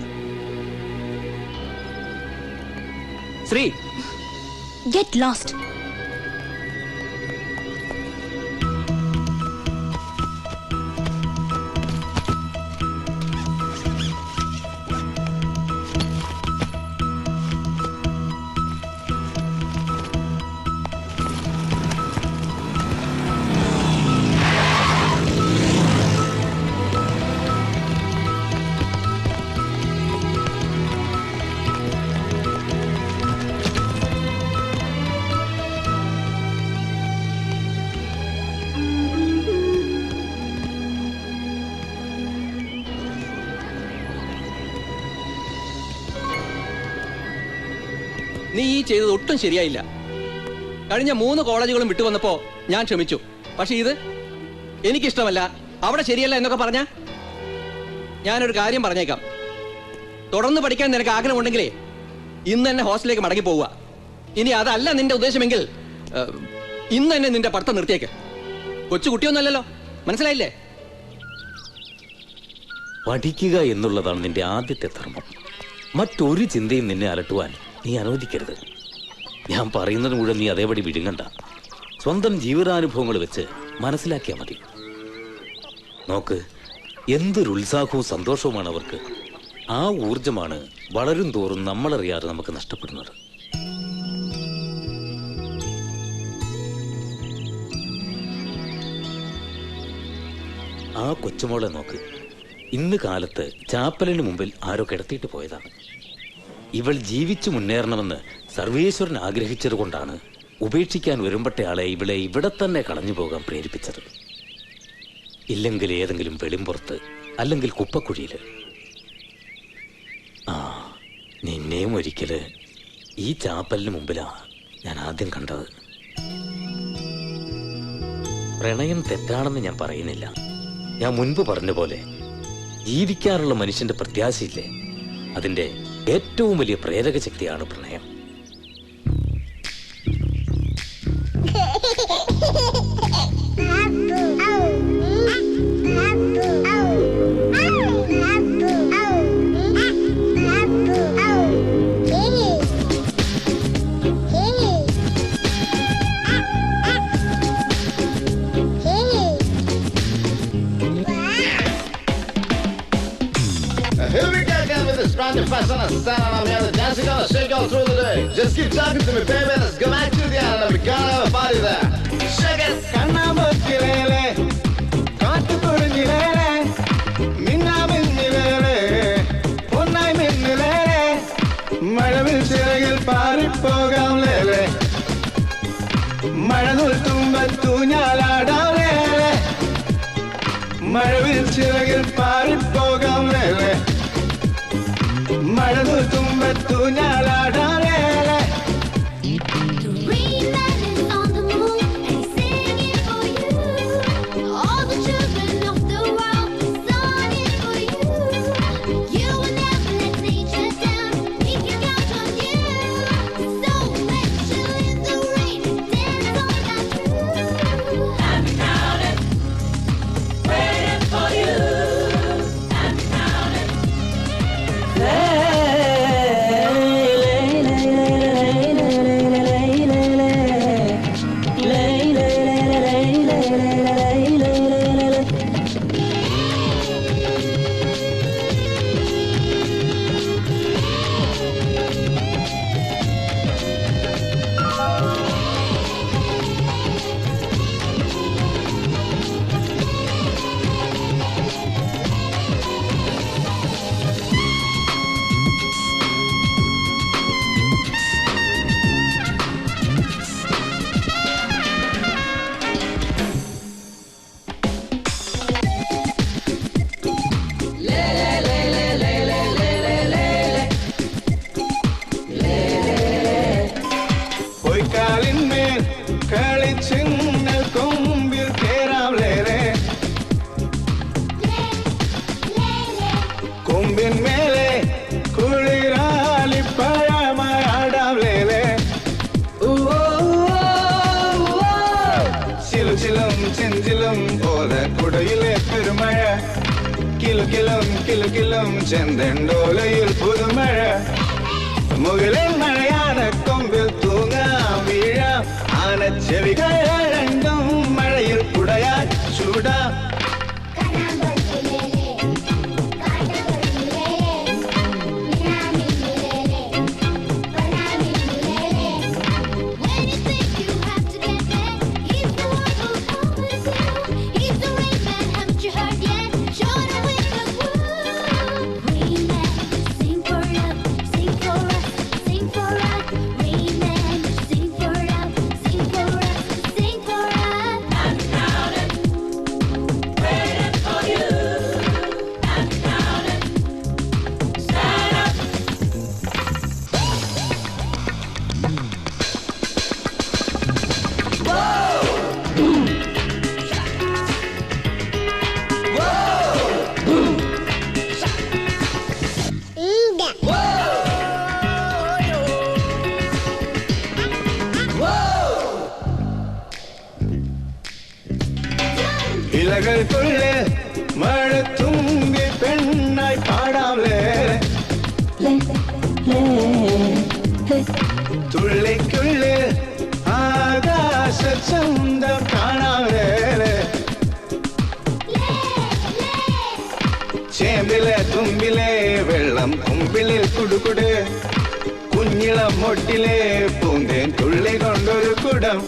Shri, get lost. നീ ഈ ചെയ്തത് ഒട്ടും ശരിയായില്ല. കഴിഞ്ഞ 3 കോളേജുകളും വിട്ടു വന്നപ്പോ ഞാൻ ക്ഷമിച്ചു. പക്ഷെ ഇത് എനിക്കിഷ്ടമല്ല, അവിടെ ശരിയല്ല എന്നൊക്കെ പറഞ്ഞ ഞാനൊരു കാര്യം പറഞ്ഞേക്കാം. തുടർന്ന് പഠിക്കാൻ നിനക്ക് ആഗ്രഹമുണ്ടെങ്കിലേ ഇന്ന് തന്നെ ഹോസ്റ്റലിലേക്ക് മടങ്ങി പോവുക. ഇനി അതല്ല നിന്റെ ഉദ്ദേശമെങ്കിൽ ഇന്ന് തന്നെ നിന്റെ പഠിത്തം നിർത്തിയേക്ക്. കൊച്ചു കുട്ടിയൊന്നുമല്ലല്ലോ, മനസ്സിലായില്ലേ? പഠിക്കുക എന്നുള്ളതാണ് നിന്റെ ആദ്യത്തെ ധർമ്മം. മറ്റൊരു ചിന്തയും നിന്നെ അലട്ടുവാൻ നീ അനുവദിക്കരുത്. ഞാൻ പറയുന്നത് മുഴുവൻ നീ അതേപടി വിഴുങ്ങണ്ട. സ്വന്തം ജീവിതാനുഭവങ്ങൾ വെച്ച് മനസ്സിലാക്കിയാൽ മതി. നോക്ക്, എന്തൊരു ഉത്സാഹവും സന്തോഷവുമാണ് അവർക്ക്. ആ ഊർജമാണ് വളരും തോറും നമ്മളറിയാതെ നമുക്ക് നഷ്ടപ്പെടുന്നത്. ആ കൊച്ചുമോളെ നോക്ക്, ഇന്ന് കാലത്ത് ചാപ്പലിന് മുമ്പിൽ ആരോ കിടത്തിയിട്ട് പോയതാണ്. ഇവൾ ജീവിച്ചു മുന്നേറണമെന്ന് സർവേശ്വരൻ ആഗ്രഹിച്ചത് കൊണ്ടാണ് ഉപേക്ഷിക്കാൻ വരുമ്പട്ടയാളെ ഇവളെ ഇവിടെ തന്നെ കളഞ്ഞു പോകാൻ പ്രേരിപ്പിച്ചത്. ഇല്ലെങ്കിൽ ഏതെങ്കിലും വെളിമ്പുറത്ത്, അല്ലെങ്കിൽ കുപ്പക്കുഴിയില്. ആ, നിന്നെയും ഒരിക്കല് ഈ ചാപ്പലിന് മുമ്പിലാ ഞാൻ ആദ്യം കണ്ടത്. പ്രണയം തെറ്റാണെന്ന് ഞാൻ പറയുന്നില്ല. ഞാൻ മുൻപ് പറഞ്ഞ പോലെ ജീവിക്കാനുള്ള മനുഷ്യന്റെ പ്രത്യാശയില്ലേ, അതിന്റെ ഏറ്റവും വലിയ പ്രേരക ശക്തിയാണ് പ്രണയം. Here we go again with this brand new fashion and style, and I'm here to dance, gonna shake all through the day. Just keep talking to me, baby, let's go back to the island and we gonna have a party there. Shake it! കണ്ണാമ്പൊച്ചിലേലെ കാട്ടുകൊടുങ്ങിലേലെ മിന്നാമിന്നിലേലെ പൊന്നായി മിന്നിലേലെ മഴവിൽ ചിറകിൽ പാറിപ്പോകാം ലേലെ മഴനൂൽ തുമ്പത്തൂഞ്ഞാലാടാം ലേലെ മഴവിൽ ചിറകിൽ പാറിപ്പോകാം ലേലെ മഴനൂൽ തുമ്പത്തൂഞ്ഞാലാടാം ലേലെ. செஞ்சிலும் போல குடையிலே பெருமழ കിലുകിലും കിലുകിലും ചെന്തണ്ടോലയിൽ പുതുമഴ മുകളിൽ മഴയാണ് കൊമ്പിൽ തൂങ്ങാം വീഴാം ആനച്ചെവികൾ രണ്ടും മഴയിൽ കുടയാൻ ചൂടാം ഇലകൾക്കുള്ളിൽ മഴ തുമ്പി പെണ്ണായി പാടാമേ തുള്ളിക്കുള്ളിൽ ആകാശ ചന്തം കാണാമേ ചേമ്പിലെ തുമ്പിലെ വെള്ളം കുമ്പിളിൽ കുടുകുട് കുഞ്ഞിളം മൊട്ടിലെ പൂന്തേൻ തുള്ളി കൊണ്ടൊരു കുടം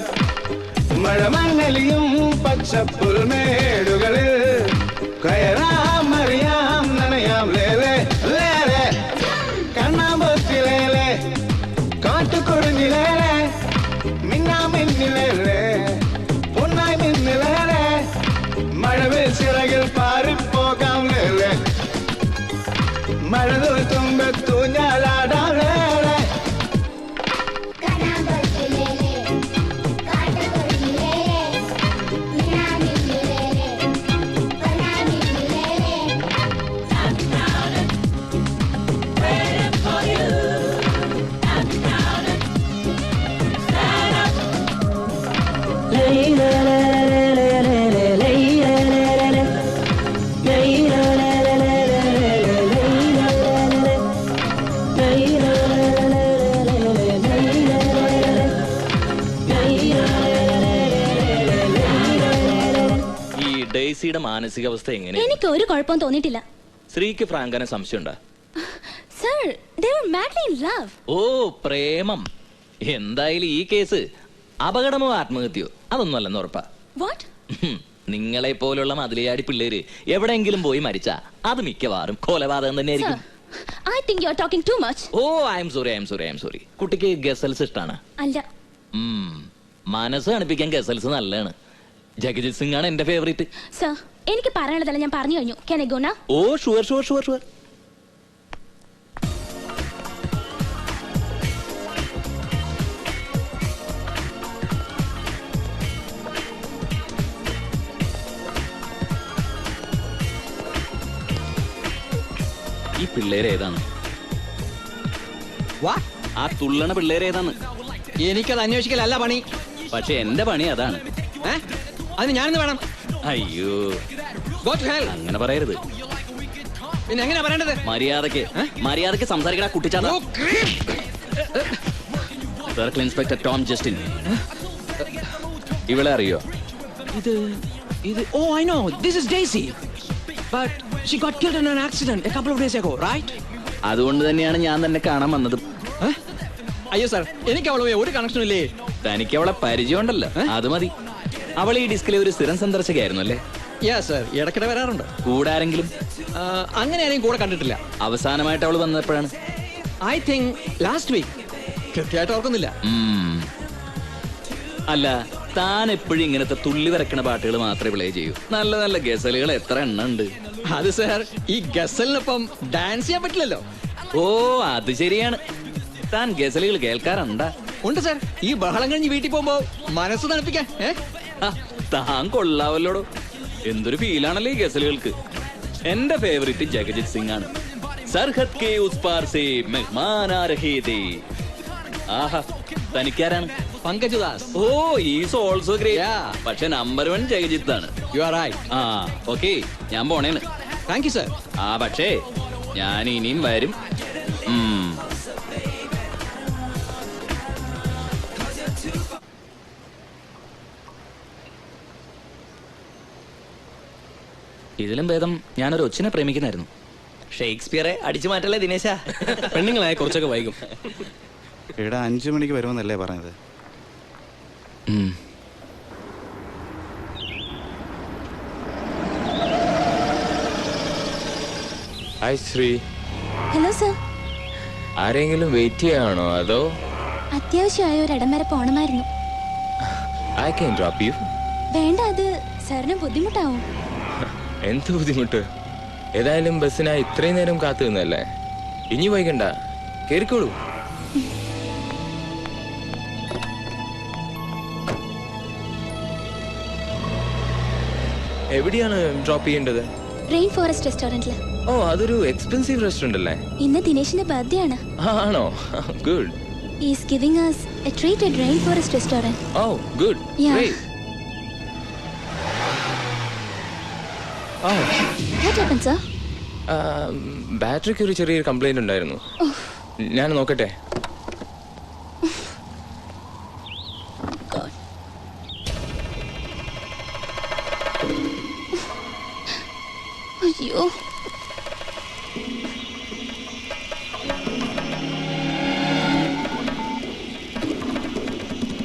മഴമങ്ങലിയും പച്ചപ്പുൽമേടുകളിൽ കയറാം അറിയാം നനയാം ലേലേ ലേലേ കണ്ണാമ്പത്തിലേലേ കാട്ടുകൊടുങ്ങിലേലേ മിന്നാമിന്നിലേലേ പൊന്നായി മിന്നിലേലേ മഴവിൽ ചിറകിൽ പാറിപ്പോകാം ലേലേ മഴതോൽ തുമ്പത്തു ഞാലാടാം ലേലേ ഡെയ്സിയുടെ മാനസികാവസ്ഥ എങ്ങനെ? എനിക്ക് ഒരു കുഴപ്പവും തോന്നിയിട്ടില്ല. ശ്രീക്ക് ഫ്രാങ്കനെ സംശയമുണ്ടോ? Sir, they were madly in love. ഓ പ്രേമം. എന്തായാലും ഈ കേസ് അപകടമോ ആത്മഹത്യയോ അതൊന്നും ഉറപ്പാ. What? നിങ്ങളെ പോലുള്ള മതിലയാടി പിള്ളേര് എവിടെയെങ്കിലും പോയി മരിച്ചാ അത് മിക്കവാറും കൊലപാതകം തന്നെയായിരിക്കും. I think you are talking too much. Oh I am sorry. കുട്ടിക്ക് ഗസൽസ് ഇഷ്ടാണ്? അല്ല. മനസ്സ് കാണിപ്പിക്കാൻ ഗസൽസ് നല്ലതാണ്. ജഗജിത് സിംഗ് ആണ് എന്റെ ഫേവറേറ്റ്. സർ, എനിക്ക് പറയാനുള്ളതല്ല ഞാൻ പറഞ്ഞു കഴിഞ്ഞു. Can I go now? Oh sure. ഈ പിള്ളേരേതാണ്? ആ തുള്ളണ പിള്ളേരേതാണ്? എനിക്കത് അന്വേഷിക്കലല്ല പണി. പക്ഷെ എന്റെ പണി അതാണ്. അതിന് ഞാനെന്ന് വേണം? അയ്യോ, അങ്ങനെ പറയരുത്. പിന്നെ എങ്ങനെയാ പറയേണ്ടത്? മര്യാദക്ക് സംസാരിക്കണ കുട്ടിച്ചാത്ത. Circle inspector Tom Justin. ഇവളെ അറിയോ? Oh, I know. This is Daisy. But she got killed in an accident a couple of days ago, right? അതുകൊണ്ട് തന്നെയാണ് ഞാൻ തന്നെ കാണാൻ വന്നത്. അയ്യോ സാർ, എനിക്ക് അവളുമായി ഒരു കണക്ഷനും ഇല്ലേ. തനിക്ക് അവളെ പരിചയമുണ്ടല്ലോ, അത് മതി. അവൾ ഈ ഡിസ്കിലെ ഒരു സ്ഥിരം സന്ദർശകയായിരുന്നു അല്ലേ? ഇടയ്ക്കിടെ വരാറുണ്ട്. കൂടെ ആരെങ്കിലും? അങ്ങനെ ആരെയും കൂടെ കണ്ടിട്ടില്ല. അവസാനമായിട്ട് അവൾ വന്നപ്പോഴാണ്? I think last week. കൃത്യമായിട്ട് ഓർക്കുന്നില്ല. അല്ല, താൻ എപ്പോഴും ഇങ്ങനത്തെ തുള്ളി വരക്കണ പാട്ടുകൾ മാത്രമേ പ്ലേ ചെയ്യൂ. നല്ല നല്ല ഗസലുകൾ എത്ര എണ്ണം ഉണ്ട്. അത് സാർ, ഈ ഗസലിനൊപ്പം ഡാൻസ് ചെയ്യാൻ പറ്റില്ലല്ലോ. ഓ അത് ശരിയാണ്. താൻ ഗസലുകൾ കേൾക്കാറുണ്ടാ? ഉണ്ട് സാർ. ഈ ബഹളം കഴിഞ്ഞ് വീട്ടിൽ പോകുമ്പോ മനസ്സ് തണുപ്പിക്കാൻ. താൻ കൊള്ളാവല്ലോടോ. എന്തൊരു ഫീലാണല്ലോ ഈ ഗസലുകൾക്ക്. എന്റെ ഫേവറേറ്റ് ജഗജിത് സിംഗ് ആണ്. സർഹദ് കെ ഉസ് പാർ സേ മെഹ്മാൻ ആ രഹേ ഥേ. ആഹാ, തനിക്കാരാണ്? Pankaj Das. Oh is also great. പക്ഷെ നമ്പർ 1 ജഗജിത്ത് ആണ്. You are right. ആ ഓക്കെ, ഞാൻ പോണേണ്. Thank you sir. ആ പക്ഷേ ഞാൻ ഇനിയും വരും. ഇതിലും ഭേദം ഞാനൊരു ഒച്ചിനെ പ്രേമിക്കുന്നായിരുന്നു. ഷേക്സ്പിയറെ അടിച്ചു മാറ്റല്ലേ ദിനേശ? പെണ്ണുങ്ങളായ കുറച്ചൊക്കെ വൈകും. ഇവിടെ 5 മണിക്ക് വരുമെന്നല്ലേ പറഞ്ഞത്? ഹായ് ശ്രീ. Hello sir. ആരെങ്കിലും വെയിറ്റ് ചെയ്യാണോ അതോ? അത്യാവശ്യമായ ഒരിടം വരെ പോണമായിരുന്നു. I can drop you. വേണ്ട, അത് സാറിന് ബുദ്ധിമുട്ടാവും. എന്ത് ബുദ്ധിമുട്ട്? ഏതായാലും ബസ്സിനായി ഇത്രയും നേരം കാത്തു നിന്നല്ലേ. ഇനി വൈകണ്ട, കേറിക്കോളൂ. എവിടെയാണ് ഡ്രോപ്പ് ചെയ്യേണ്ടത്? Rain forest റെസ്റ്റോറന്റില്. ഓ, അതൊരു എക്സ്പെൻസീവ് റെസ്റ്റോറന്റ് അല്ലേ? ഇന്ന് ദിനേശിന്റെ ബർത്ത്ഡേ ആണ്. ആണോ? Good. He is giving us a treat at Rain Forest restaurant. Oh, good. Yeah. Great. Oh. What happened, sir? ബാറ്ററിക്ക് ഒരു ചെറിയൊരു കംപ്ലൈന്റ് ഉണ്ടായിരുന്നു. ഞാൻ നോക്കട്ടെ. അയ്യോ.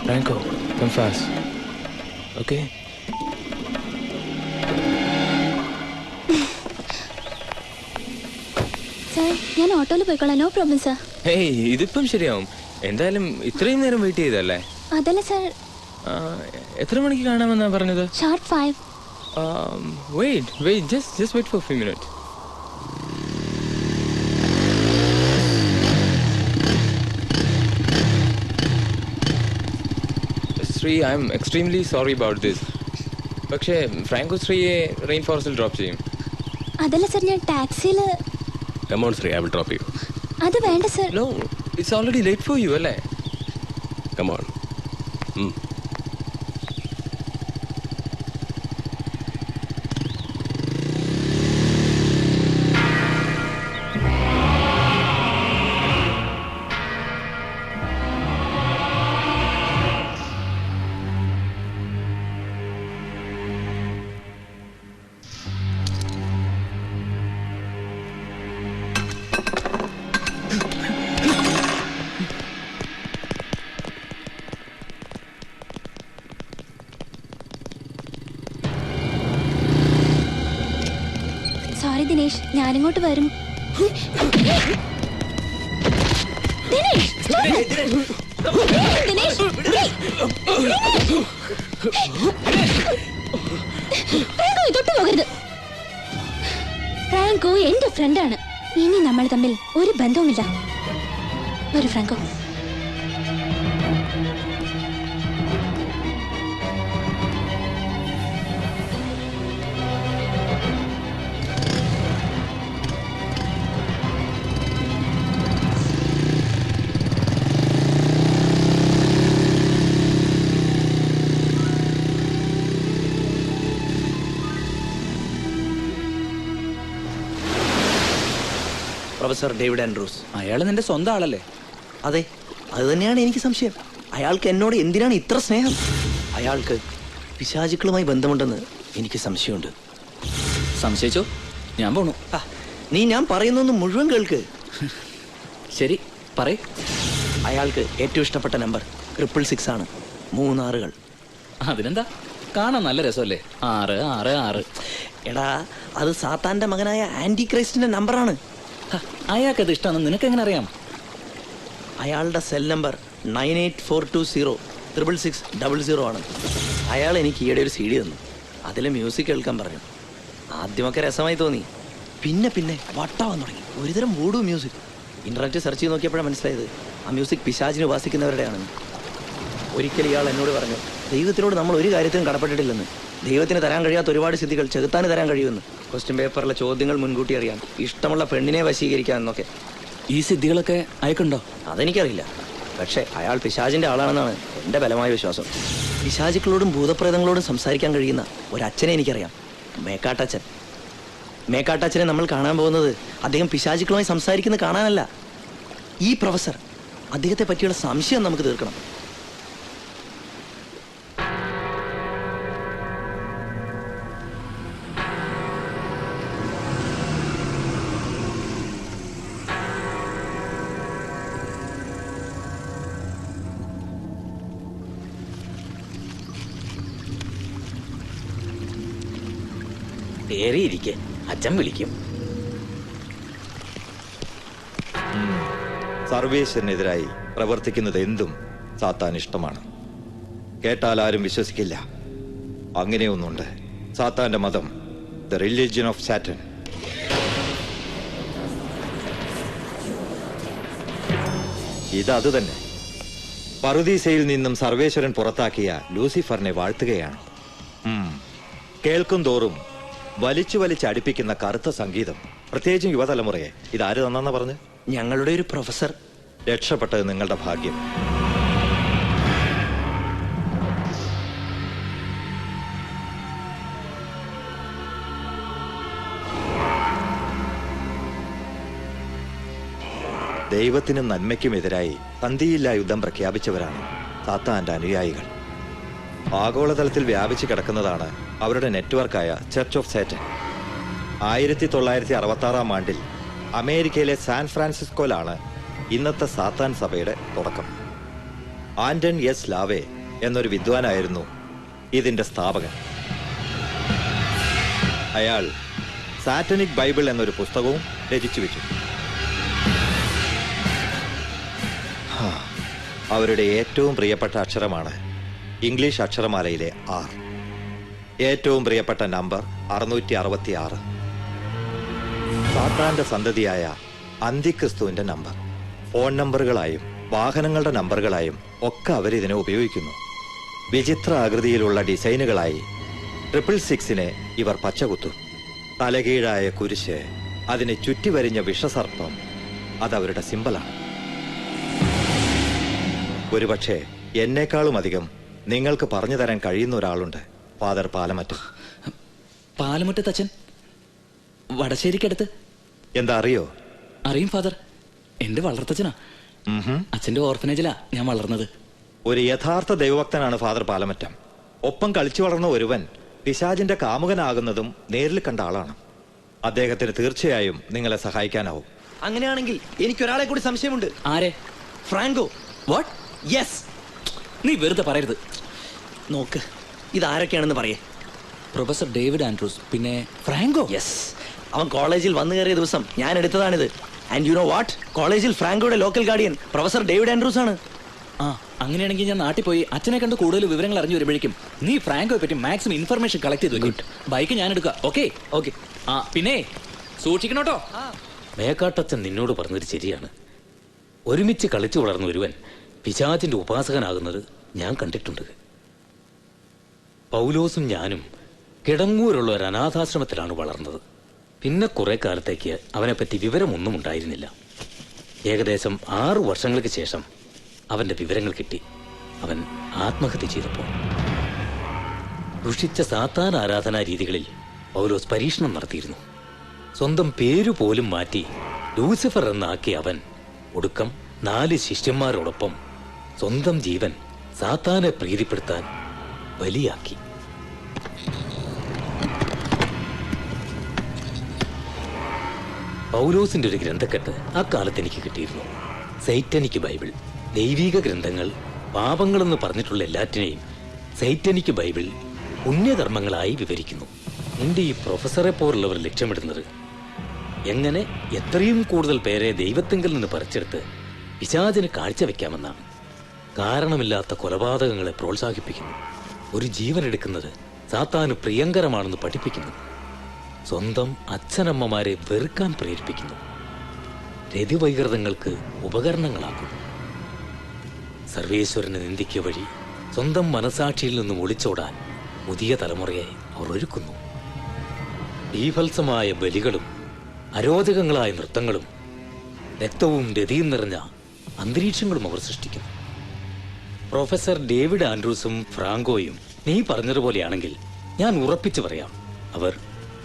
Franco, come fast. Okay? Sir, ഞാൻ ഓട്ടോയിൽ പോയിക്കോളാം. No problem sir. ഹേയ്, ഇതിപ്പം ശരിയാവും. എന്തായാലും ഇത്രയും നേരം വെയിറ്റ് ചെയ്തല്ലേ? അതല്ല സർ. എത്ര മണിക്ക് കാണാമെന്നാ പറഞ്ഞത്? Sharp 5. Wait, just wait for a few minutes. Shri, I am extremely sorry about this. പക്ഷേ ഫ്രാങ്കോ ശ്രീയെ റെയിൻ ഫോറസ്റ്റിൽ ഡ്രോപ്പ് ചെയ്യും. അതല്ല സർ, ഞാൻ ടാക്സിയിൽ. Come on, Sri, I will drop you. അത് വേണ്ട sir. No, it's already late for you, അല്ലേ? Come on. സോറി ദിനേശ്, ഞാനിങ്ങോട്ട് വരും. ദിനേശ്, ദിനേശ്, ഫ്രാങ്കോ തൊട്ടു പോകരുത്. ഫ്രാങ്കോ എന്റെ ഫ്രണ്ടാണ്. ഇനി നമ്മൾ തമ്മിൽ ഒരു ബന്ധവുമില്ല. ഒരു ഫ്രാങ്കോ. Professor David Andrews. അയാൾ നിന്റെ സ്വന്തം ആളല്ലേ? അതെ, അത് തന്നെയാണ് എനിക്ക് സംശയം. അയാൾക്ക് എന്നോട് എന്തിനാണ് ഇത്ര സ്നേഹം? അയാൾക്ക് പിശാചുക്കളുമായി ബന്ധമുണ്ടെന്ന് എനിക്ക് സംശയമുണ്ട്. സംശയിച്ചോ? ഞാൻ പോണു. നീ ഞാൻ പറയുന്നൊന്ന് മുഴുവൻ കേൾക്ക്. ശരി, പറയ്. അയാൾക്ക് ഏറ്റവും ഇഷ്ടപ്പെട്ട നമ്പർ 666 ആണ്. 3 6കൾ. അതിനെന്താ, കാണാൻ നല്ല രസമല്ലേ? 6 6 6. എടാ, അത് സാത്താന്റെ മകനായ ആന്റി ക്രൈസ്റ്റിന്റെ നമ്പറാണ്. അയാൾക്കത് ഇഷ്ടമാണെന്ന് നിനക്ക് എങ്ങനെ അറിയാം? അയാളുടെ സെൽ നമ്പർ 9842066600 ആണ്. അയാൾ എനിക്ക് ഈയിടെ ഒരു CD തന്നു. അതിൽ മ്യൂസിക് കേൾക്കാൻ പറഞ്ഞു. ആദ്യമൊക്കെ രസമായി തോന്നി. പിന്നെ വട്ടാവാൻ തുടങ്ങി. ഒരുതരം വൂഡു മ്യൂസിക്. ഇന്റർനെറ്റ് സെർച്ച് ചെയ്ത് നോക്കിയപ്പോഴാണ് മനസ്സിലായത് ആ മ്യൂസിക് പിശാചിനെ ഉപാസിക്കുന്നവരുടെയാണെന്ന്. ഒരിക്കൽ ഇയാൾ എന്നോട് പറഞ്ഞു, ദൈവത്തിനോട് നമ്മൾ ഒരു കാര്യത്തിനും കടപ്പെട്ടിട്ടില്ലെന്ന്. ദൈവത്തിന് തരാൻ കഴിയാത്ത ഒരുപാട് സിദ്ധികൾ ചെകുത്താന് തരാൻ കഴിയുമെന്ന്. ക്വസ്റ്റ്യൻ പേപ്പറിലെ ചോദ്യങ്ങൾ മുൻകൂട്ടി അറിയാൻ, ഇഷ്ടമുള്ള പെണ്ണിനെ വശീകരിക്കാൻ എന്നൊക്കെ. ഈ സിദ്ധികളൊക്കെ അയക്കുണ്ടോ? അതെനിക്കറിയില്ല. പക്ഷെ അയാൾ പിശാചിന്റെ ആളാണെന്നാണ് എന്റെ ബലമായ വിശ്വാസം. പിശാചുക്കളോടും ഭൂതപ്രേതങ്ങളോടും സംസാരിക്കാൻ കഴിയുന്ന ഒരച്ഛനെ എനിക്കറിയാം, മേക്കാട്ടച്ഛൻ. മേക്കാട്ടച്ഛനെ നമ്മൾ കാണാൻ പോകുന്നത് അദ്ദേഹം പിശാചുക്കളുമായി സംസാരിക്കുന്നത് കാണാനല്ല. ഈ പ്രൊഫസർ അദ്ദേഹത്തെ പറ്റിയുള്ള സംശയം നമുക്ക് തീർക്കണം. കയറിയിരിക്കെ, അച്ഛൻ വിളിക്കും. സർവേശ്വരനെതിരായി പ്രവർത്തിക്കുന്നത് എന്തും സാത്താൻ ഇഷ്ടമാണ്. കേട്ടാൽ ആരും വിശ്വസിക്കില്ല. അങ്ങനെയൊന്നുണ്ട്. സാത്താന്റെ മതം, ദ റിലിജിയൻ ഓഫ് സാറ്റൻ. ഇത് തന്നെ. പറുദീസയിൽ നിന്നും സർവേശ്വരൻ പുറത്താക്കിയ ലൂസിഫറിനെ വാഴ്ത്തുകയാണ്. കേൾക്കും തോറും വലിച്ചു വലിച്ചടിപ്പിക്കുന്ന കറുത്ത സംഗീതം, പ്രത്യേകിച്ചും യുവതലമുറയെ. ഇതാര് തന്നെന്ന് പറഞ്ഞ്? ഞങ്ങളുടെ ഒരു പ്രൊഫസർ. രക്ഷപ്പെട്ടത് നിങ്ങളുടെ ഭാഗ്യം. ദൈവത്തിനും നന്മയ്ക്കുമെതിരായി സന്ധിയില്ലാ യുദ്ധം പ്രഖ്യാപിച്ചവരാണ് സാത്താന്റെ അനുയായികൾ. ആഗോളതലത്തിൽ വ്യാപിച്ചു കിടക്കുന്നതാണ് അവരുടെ നെറ്റ്വർക്കായ ചർച്ച് ഓഫ് സാറ്റൻ. 1966 ആണ്ടിൽ അമേരിക്കയിലെ സാൻ ഫ്രാൻസിസ്കോയിലാണ് ഇന്നത്തെ സാത്താൻ സഭയുടെ തുടക്കം. ആന്റൺ എസ് ലാവേ എന്നൊരു വിദ്വാനായിരുന്നു ഇതിന്റെ സ്ഥാപകൻ. അയാൾ സാറ്റനിക് ബൈബിൾ എന്നൊരു പുസ്തകവും രചിച്ചു വെച്ചു. അവരുടെ ഏറ്റവും പ്രിയപ്പെട്ട അക്ഷരമാണ് ഇംഗ്ലീഷ് അക്ഷരമാലയിലെ R. ഏറ്റവും പ്രിയപ്പെട്ട നമ്പർ 666. സാത്താന്റെ സന്തതിയായ അന്തിക്രിസ്തുവിന്റെ നമ്പർ. ഫോൺ നമ്പറുകളായും വാഹനങ്ങളുടെ നമ്പറുകളായും ഒക്കെ അവരിതിനെ ഉപയോഗിക്കുന്നു. വിചിത്ര ആകൃതിയിലുള്ള ഡിസൈനുകളായി 666-നെ ഇവർ പച്ചകുത്തും. തലകീഴായ കുരിശ്, അതിനെ ചുറ്റിവരിഞ്ഞ വിഷസർപ്പം, അതവരുടെ സിമ്പലാണ്. ഒരുപക്ഷെ എന്നേക്കാളും അധികം നിങ്ങൾക്ക് പറഞ്ഞു തരാൻ കഴിയുന്ന ഒരാളുണ്ട്, ഫാദർ പാലമറ്റ. പാലമറ്റത്തച്ഛൻ വടശ്ശേരിക്കടുത്ത്. എന്താ അറിയോ? അറിയും ഫാദർ, എന്റെ വളർത്തച്ഛനാ. അച്ഛന്റെ ഓർഫനേജിലാ ഞാൻ വളർന്നത്. ഒരു യഥാർത്ഥ ദൈവഭക്തനാണ് ഫാദർ പാലമറ്റം. ഒപ്പം കളിച്ചു വളർന്ന ഒരുവൻ പിശാചിന്റെ കാമുകനാകുന്നതും നേരിൽ കണ്ട ആളാണ്. അദ്ദേഹത്തിന് തീർച്ചയായും നിങ്ങളെ സഹായിക്കാനാവും. അങ്ങനെയാണെങ്കിൽ എനിക്കൊരാളെ കൂടി സംശയമുണ്ട്. ആരെ? ഫ്രാങ്കോ. വാട്ട്? യെസ്. നീ വെറുതെ പറയരുത്. നോക്ക്, ഇതാരൊക്കെയാണെന്ന് പറയേ. പ്രൊഫസർ ഡേവിഡ് ആൻഡ്രൂസ്, പിന്നെ ഫ്രാങ്കോ. യെസ്, അവൻ കോളേജിൽ വന്നു കയറിയ ദിവസം ഞാൻ എടുത്തതാണിത്. And you know what? കോളേജിൽ ഫ്രാങ്കോയുടെ local guardian professor David Andrews ആണ്. അങ്ങനെയാണെങ്കിൽ ഞാൻ നാട്ടിൽ പോയി അച്ഛനെ കണ്ട് കൂടുതൽ വിവരങ്ങൾ അറിഞ്ഞു വരുമ്പോഴേക്കും നീ ഫ്രാങ്കോയെ പറ്റി മാക്സിമം ഇൻഫർമേഷൻ കളക്ട് ചെയ്തു വെക്കും. ബൈക്ക് ഞാൻ എടുക്കാം. Okay okay. പിന്നെ സൂക്ഷിക്കണോട്ടോ. മേക്കാട്ടച്ഛൻ നിന്നോട് പറഞ്ഞത് ശരിയാണ്. ഒരുമിച്ച് കളിച്ചു വളർന്ന ഒരുവൻ പിശാചിന്റെ ഉപാസകനാകുന്നത് ഞാൻ കണ്ടിട്ടുണ്ട്. പൗലോസും ഞാനും കിടങ്ങൂരുള്ള ഒരു അനാഥാശ്രമത്തിലാണ് വളർന്നത്. പിന്നെ കുറെ കാലത്തേക്ക് അവനെപ്പറ്റി വിവരമൊന്നും ഉണ്ടായിരുന്നില്ല. ഏകദേശം 6 വർഷങ്ങൾക്ക് ശേഷം അവന്റെ വിവരങ്ങൾ കിട്ടി. അവൻ ആത്മഹത്യ ചെയ്തപ്പോൾ ദുഷിച്ച സാത്താൻ ആരാധനാ രീതികളിൽ പൗലോസ് പരീക്ഷണം നടത്തിയിരുന്നു. സ്വന്തം പേരുപോലും മാറ്റി ലൂസിഫർ എന്നാക്കിയ അവൻ ഒടുക്കം 4 ശിഷ്യന്മാരോടൊപ്പം സ്വന്തം ജീവൻ സാത്താനെ പ്രീതിപ്പെടുത്താൻ ബലിയാക്കി. പൗലോസിന്റെ ഒരു ഗ്രന്ഥക്കെട്ട് അക്കാലത്ത് എനിക്ക് കിട്ടിയിരുന്നു. Satanic Bible. ദൈവിക ഗ്രന്ഥങ്ങൾ പാപങ്ങളെന്ന് പറഞ്ഞിട്ടുള്ള എല്ലാറ്റിനെയും സൈറ്റനിക് ബൈബിൾ പുണ്യകർമ്മങ്ങളായി വിവരിക്കുന്നു. എന്റെ ഈ പ്രൊഫസറെ പോലുള്ളവർ ലക്ഷ്യമിടുന്നത് എങ്ങനെ എത്രയും കൂടുതൽ പേരെ ദൈവത്തിങ്കിൽ നിന്ന് പറിച്ചെടുത്ത് പിശാചിന് കാഴ്ചവെക്കാമെന്നാണ്. കാരണമില്ലാത്ത കൊലപാതകങ്ങളെ പ്രോത്സാഹിപ്പിക്കുന്നു. ഒരു ജീവൻ എടുക്കുന്നത് സാത്താന് പ്രിയങ്കരമാണെന്ന് പഠിപ്പിക്കുന്നു. സ്വന്തം അച്ഛനമ്മമാരെ വെറുക്കാൻ പ്രേരിപ്പിക്കുന്നു. രതിവൈകൃതങ്ങൾക്ക് ഉപകരണങ്ങളാക്കുന്നു. സർവേശ്വരനെ നിന്ദിക്കുക വഴി സ്വന്തം മനസാക്ഷിയിൽ നിന്നും ഒളിച്ചോടാൻ പുതിയ തലമുറയെ അവർ ഒരുക്കുന്നു. ബീഭത്സമായ ബലികളും അരോചകങ്ങളായ നൃത്തങ്ങളും രക്തവും രതിയും നിറഞ്ഞ അന്തരീക്ഷങ്ങളും അവർ സൃഷ്ടിക്കുന്നു. പ്രൊഫസർ ഡേവിഡ് ആൻഡ്രൂസും ഫ്രാങ്കോയും നീ പറഞ്ഞതുപോലെയാണെങ്കിൽ ഞാൻ ഉറപ്പിച്ചു പറയാം, അവർ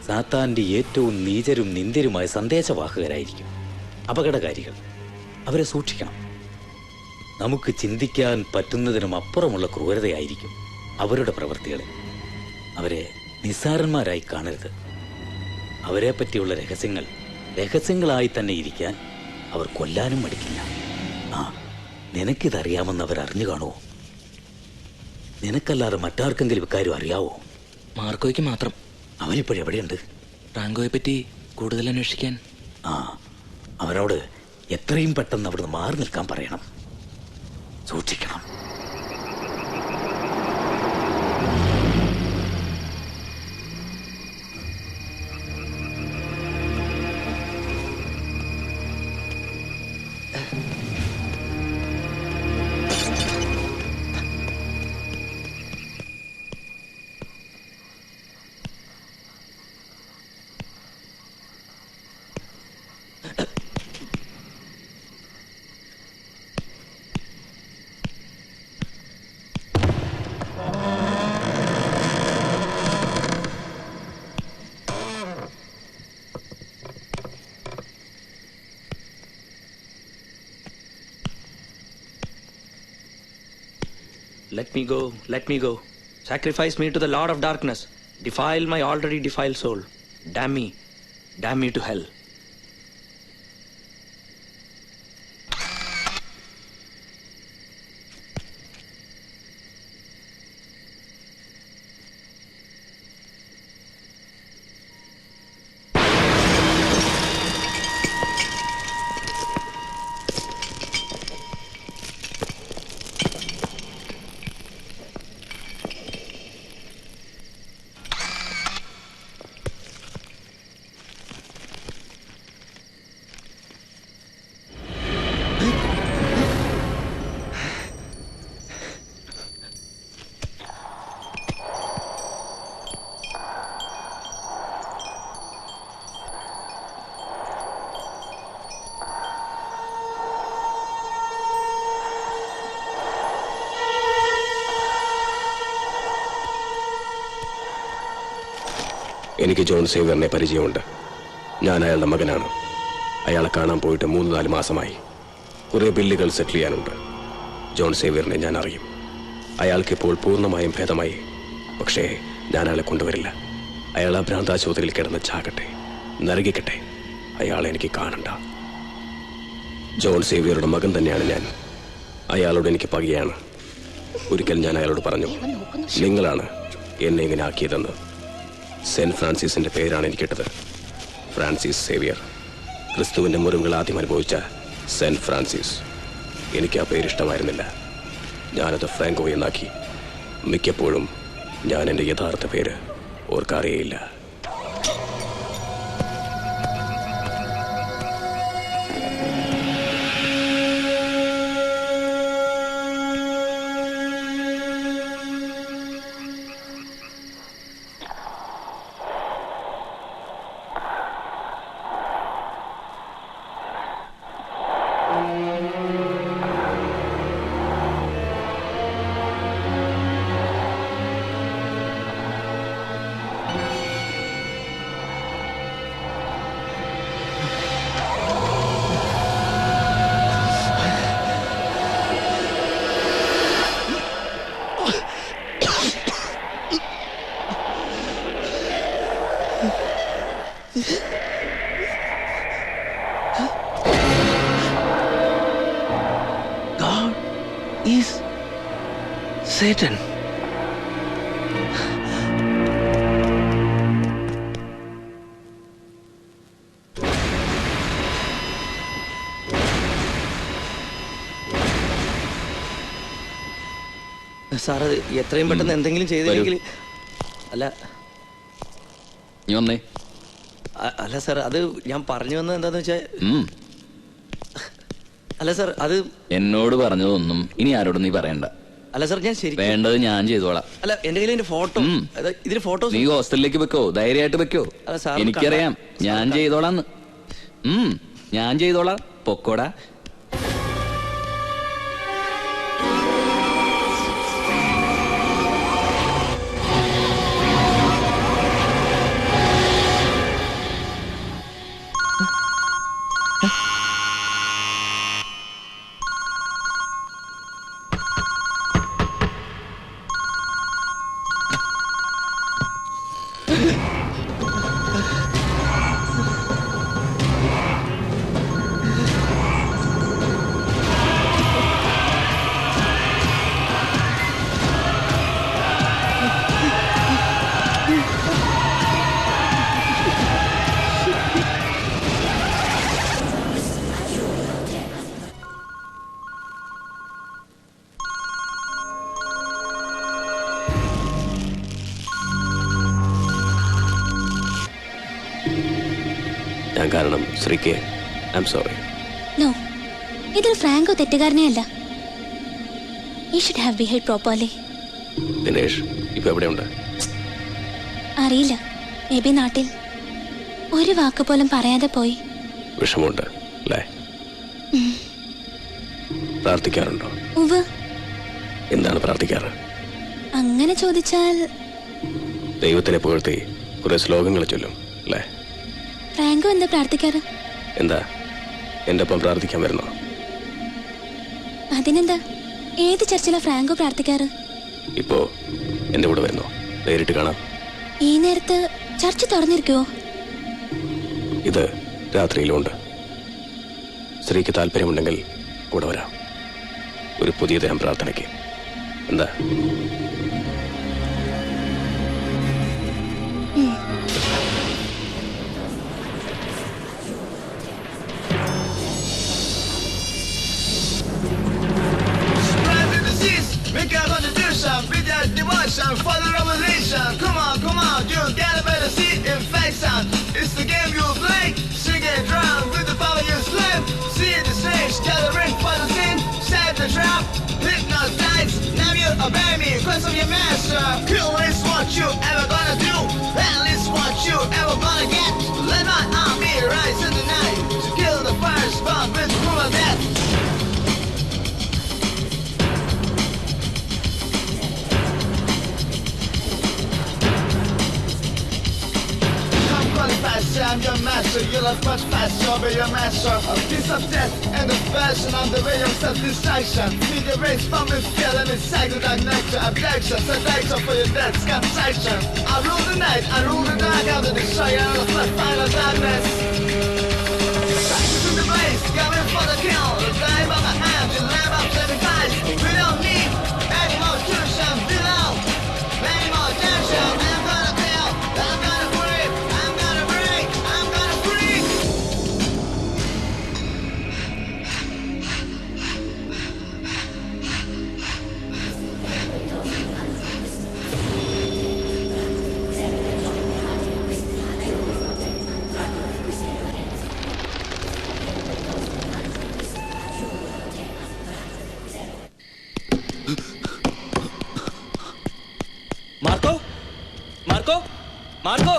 സാത്താന്റെ ഏറ്റവും നീചരും നിന്ദ്യരുമായ സന്ദേശവാഹകരായിരിക്കും. അപകടകാരികൾ. അവരെ സൂക്ഷിക്കണം. നമുക്ക് ചിന്തിക്കാൻ പറ്റുന്നതിനും അപ്പുറമുള്ള ക്രൂരതയായിരിക്കും അവരുടെ പ്രവൃത്തികളിൽ. അവരെ നിസ്സാരന്മാരായി കാണരുത്. അവരെ പറ്റിയുള്ള രഹസ്യങ്ങൾ രഹസ്യങ്ങളായി തന്നെ ഇരിക്കാൻ അവർ കൊല്ലാനും മടിക്കില്ല. ആ, നിനക്കിതറിയാമെന്ന് അവർ അറിഞ്ഞു കാണുമോ? നിനക്കല്ലാതെ മറ്റാർക്കെങ്കിലും ഇക്കാര്യം അറിയാവോ? മാർക്കോയ്ക്ക് മാത്രം. അവനിപ്പോഴെവിടെയുണ്ട്? ഫ്രാങ്കോയെ പറ്റി കൂടുതൽ അന്വേഷിക്കാൻ. ആ, അവനോട് എത്രയും പെട്ടെന്ന് അവിടുന്ന് മാറി നിൽക്കാൻ പറയണം. സൂക്ഷിക്കണം. Let me go. Sacrifice me to the Lord of Darkness. Defile my already defiled soul. Damn me to hell. എനിക്ക് ജോൺ സേവ്യറിനെ പരിചയമുണ്ട്. ഞാൻ അയാളുടെ മകനാണ്. അയാളെ കാണാൻ പോയിട്ട് 3-4 മാസമായി. കുറേ ബില്ലുകൾ സെറ്റിൽ ചെയ്യാനുണ്ട്. ജോൺ സേവ്യറിനെ ഞാൻ അറിയും. അയാൾക്കിപ്പോൾ പൂർണ്ണമായും ഭേദമായി. പക്ഷേ ഞാൻ അയാളെ കൊണ്ടുവരില്ല. അയാൾ ആ ഭ്രാന്താശുപത്രിയിൽ കിടന്ന് ചാകട്ടെ, നരകിക്കട്ടെ. അയാളെ എനിക്ക് കാണണ്ട. ജോൺ സേവ്യറുടെ മകൻ തന്നെയാണ് ഞാൻ. അയാളോട് എനിക്ക് പകയാണ്. ഒരിക്കൽ ഞാൻ അയാളോട് പറഞ്ഞു, നിങ്ങളാണ് എന്നെ ഇങ്ങനെ ആക്കിയതെന്ന്. സെന്റ് ഫ്രാൻസിസിന്റെ പേരാണ് എനിക്കിട്ടത്. Francis Xavier. ക്രിസ്തുവിന്റെ മുറിവുകൾ ആദ്യം അനുഭവിച്ച സെന്റ് ഫ്രാൻസിസ്. എനിക്ക് ആ പേരിഷ്ടമായിരുന്നില്ല. ഞാനത് ഫ്രാങ്കോ എന്നാക്കി. മിക്കപ്പോഴും ഞാൻ എൻ്റെ യഥാർത്ഥ പേര് ഓർക്കാറേയില്ല. God is Satan. സാർ അത് എത്രയും പെട്ടെന്ന് എന്തെങ്കിലും ചെയ്തില്ലെങ്കിൽ അല്ല നീ വന്നേ. അല്ല സാർ അത് ഞാൻ പറഞ്ഞു വന്നത് എന്താന്ന് വെച്ചാൽ അല്ല സാർ അത് എന്നോട് പറഞ്ഞതൊന്നും ഇനി ആരോടും നീ പറയണ്ട. അല്ല സാർ ഞാൻ ശരി വേണ്ടത് ഞാൻ ചെയ്തോളാം. അല്ല എന്റെ കയ്യിൽ എന്റെ ഫോട്ടോ ഇതിൽ ഫോട്ടോ നീ ഹോസ്റ്റലിലേക്ക് വെക്കോ, ധൈര്യമായിട്ട് വെക്കോ. എനിക്കറിയാം ഞാൻ ചെയ്തോളാന്ന്. ഞാൻ ചെയ്തോളാം. പൊക്കോടാ. ഞാൻ കാരണം ശ്രീക്ക് ഐ എം സോറി. നോ, ഇതിൽ ഫ്രാങ്കോ തെറ്റുകാരനേ അല്ല. He should have behaved properly. Dinesh ഇപ്പൊ എവിടെയുണ്ട്? അറിയില്ല, മേ ബി നാട്ടിൽ. ഒരു വാക്ക് പോലും പറയാതെ പോയി. വിഷമമുണ്ട് അല്ലേ? പ്രാർത്ഥിക്കാറുണ്ടോ? ഉവ്വ്. എന്താണ് പ്രാർത്ഥിക്കാറ്? അങ്ങനെ ചോദിച്ചാൽ ദൈവത്തിനെ പുകഴ്ത്തി കുറെ ശ്ലോകങ്ങൾ ചൊല്ലും അല്ലേ? ഫ്രാങ്കോ എന്താ പ്രാർത്ഥിക്കാറ്? എന്താ എന്റെ ഒപ്പം പ്രാർത്ഥിക്കാൻ വരുന്നോ? അതിനെന്താ, ഏത് ചർച്ചിലാ ഫ്രാങ്കോ പ്രാർത്ഥിക്കാറ്? ഇപ്പോ എന്റെ കൂടെ വരുന്നോ? നേരിട്ട് കാണാം. ഈ നേരത്ത് ചർച്ച് തുറന്നിരിക്കുവോ? ഇത് രാത്രിയിലുണ്ട്. സ്ത്രീക്ക് താല്പര്യമുണ്ടെങ്കിൽ കൂടെ വരാം. ഒരു പുതിയ തരം പ്രാർത്ഥനയ്ക്ക്. എന്താ? Make a contribution, be that devotion for the revelation. Come on, you get a better seat in fashion. It's the game you play, sing it drum with the power you slip. See the stage, gathering for the scene, set the trap, hypnotize. Now you obey me, cause I'm your master. Kill is what you ever gonna do, hell is what you ever gonna get. Let my army rise in the night, to kill the first bomb with cruel death. I'm your master, you love much faster, I'll be your master. A piece of death and the fashion, I'm the way of self-destruction. Need your race from the fear and it's cycle like nectar. Abduction, seduction for your death's consumption. I rule the night, I rule the dark, I'm the destroyer of the final darkness. Practice in the blaze, coming for the kill. Die by my hand, the lamb of sacrifice. We don't need any more tuition, below. Any more tension, I'm gonna kill, I'm gonna break, I'm gonna break, I'm gonna freak. Marco, Marco, Marco,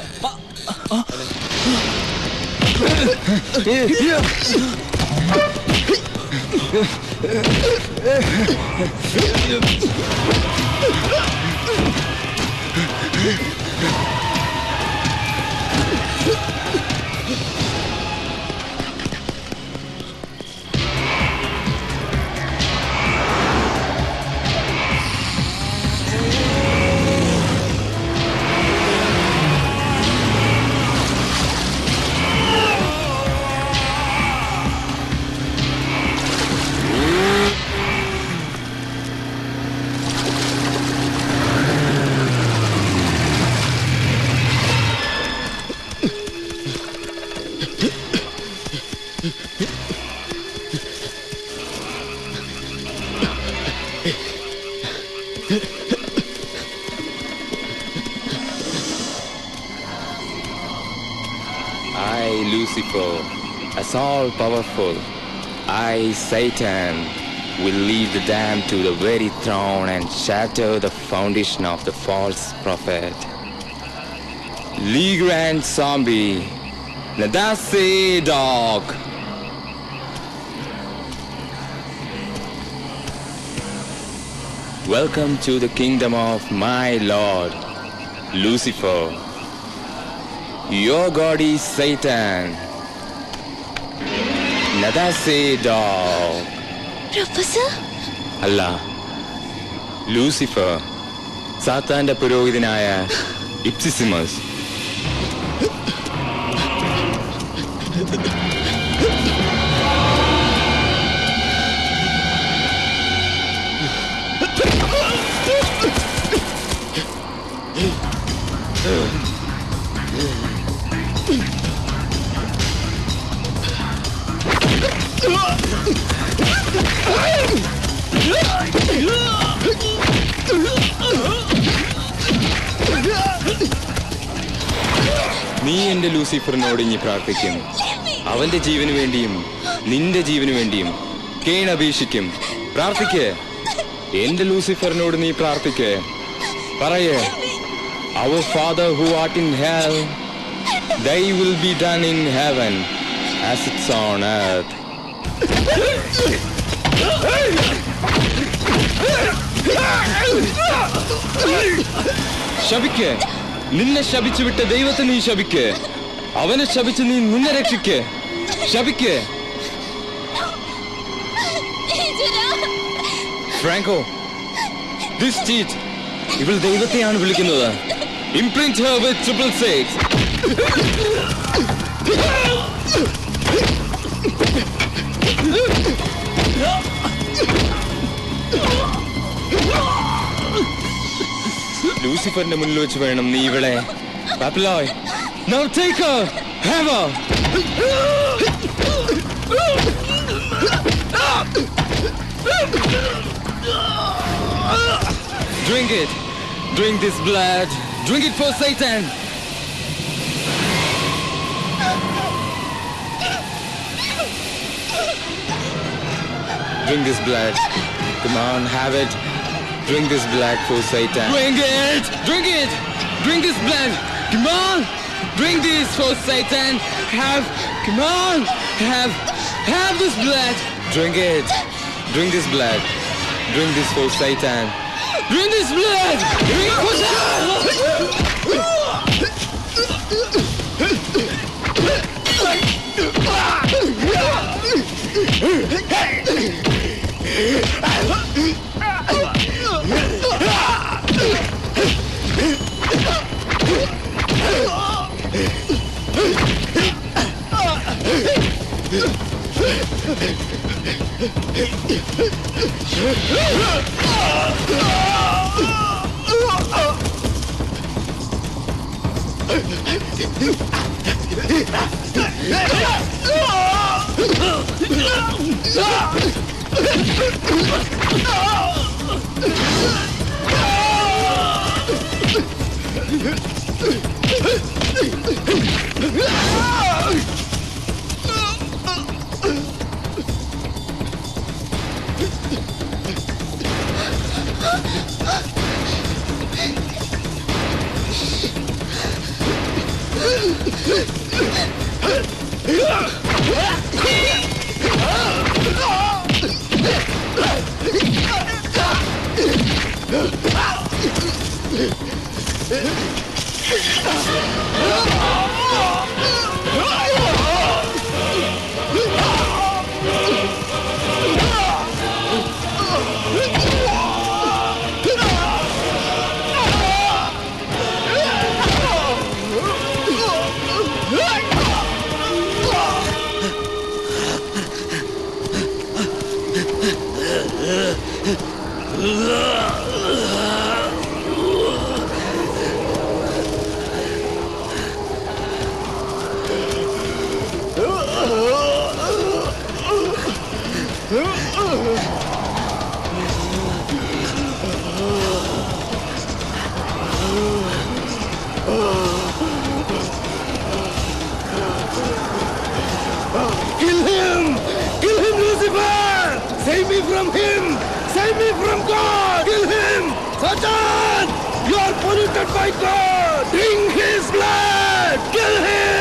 I, Lucifer, as all powerful, I, Satan, will lead the damned to the very throne and shatter the foundation of the false prophet. Legrand Zombie, Nadase Dog. Welcome to the kingdom of my Lord, Lucifer. Your God is Satan. Nadase Dog. Professor, അല്ല, ലൂസിഫർ, സാത്താന്റെ പുരോഹിതനായ ഇപ്സിസിമസ്. നീ നീ എന്റെ ലൂസിഫറിനോട് ഇനി പ്രാർത്ഥിക്കും. അവന്റെ ജീവന് വേണ്ടിയും നിന്റെ ജീവന് വേണ്ടിയും കെയ്ൻ അപേക്ഷിക്കും. പ്രാർത്ഥിക്കേ, എന്റെ ലൂസിഫറിനോട് നീ പ്രാർത്ഥിക്കേ. പറയേ, Our Father who art in hell, thy will be done in heaven as it's on earth. ശപിക്കേ, നിന്നെ ശപിച്ചു വിട്ട ദൈവത്തെ നീ ശപിക്കേ. അവനെ ശപിച്ച് നീ നിന്നെ രക്ഷിക്കേ. ശപിക്കേ. ഫ്രാങ്കോ, this cheat, ഇവൾ ദൈവത്തെയാണ് വിളിക്കുന്നത്. Imprint her with 666. ലൂസിഫറിന്റെ മുന്നിൽ വെച്ച് വേണം നീ ഇവളെ. Papillon, now take her, have her. Drink it. Drink this blood. Drink it for Satan. Drink this blood. Come on, have it. Drink this blood for Satan. Drink it. Drink it. Drink this blood. Come on. Drink this for Satan. Have. Come on. Have this blood. Drink it. Drink this blood. Drink this for Satan. Drink this blood! Drink it for Satan! Kill him! Kill him, Lucifer! Save me from him! Save me from God! Kill him! Satan! You are polluted by God! Drink his blood! Kill him!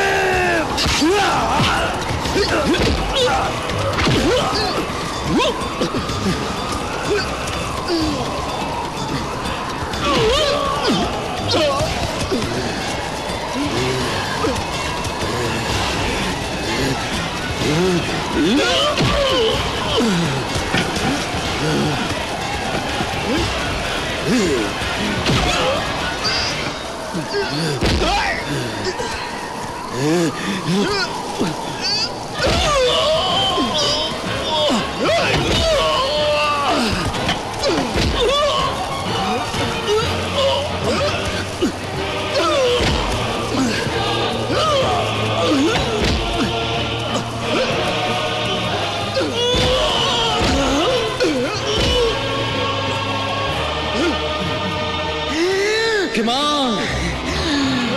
Come on!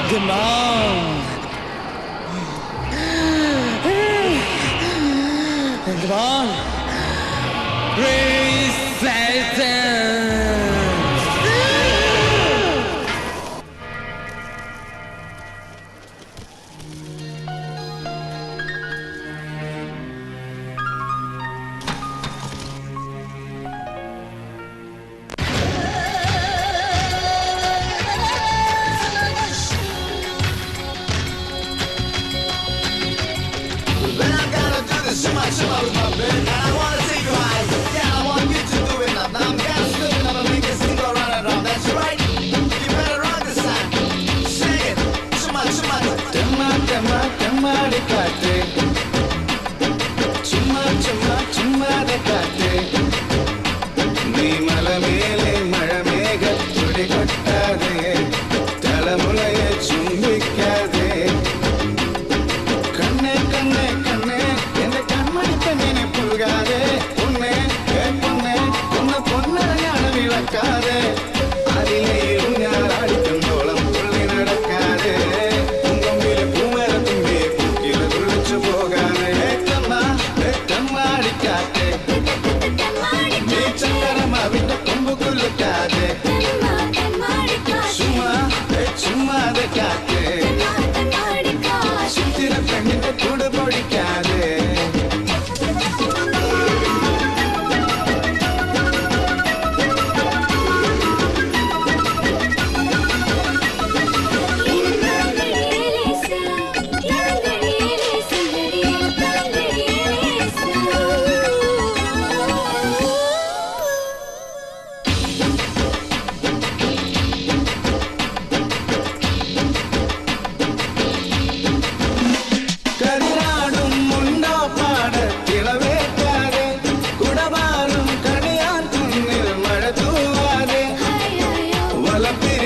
Come on! Come on. Praise Satan.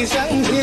Sanghi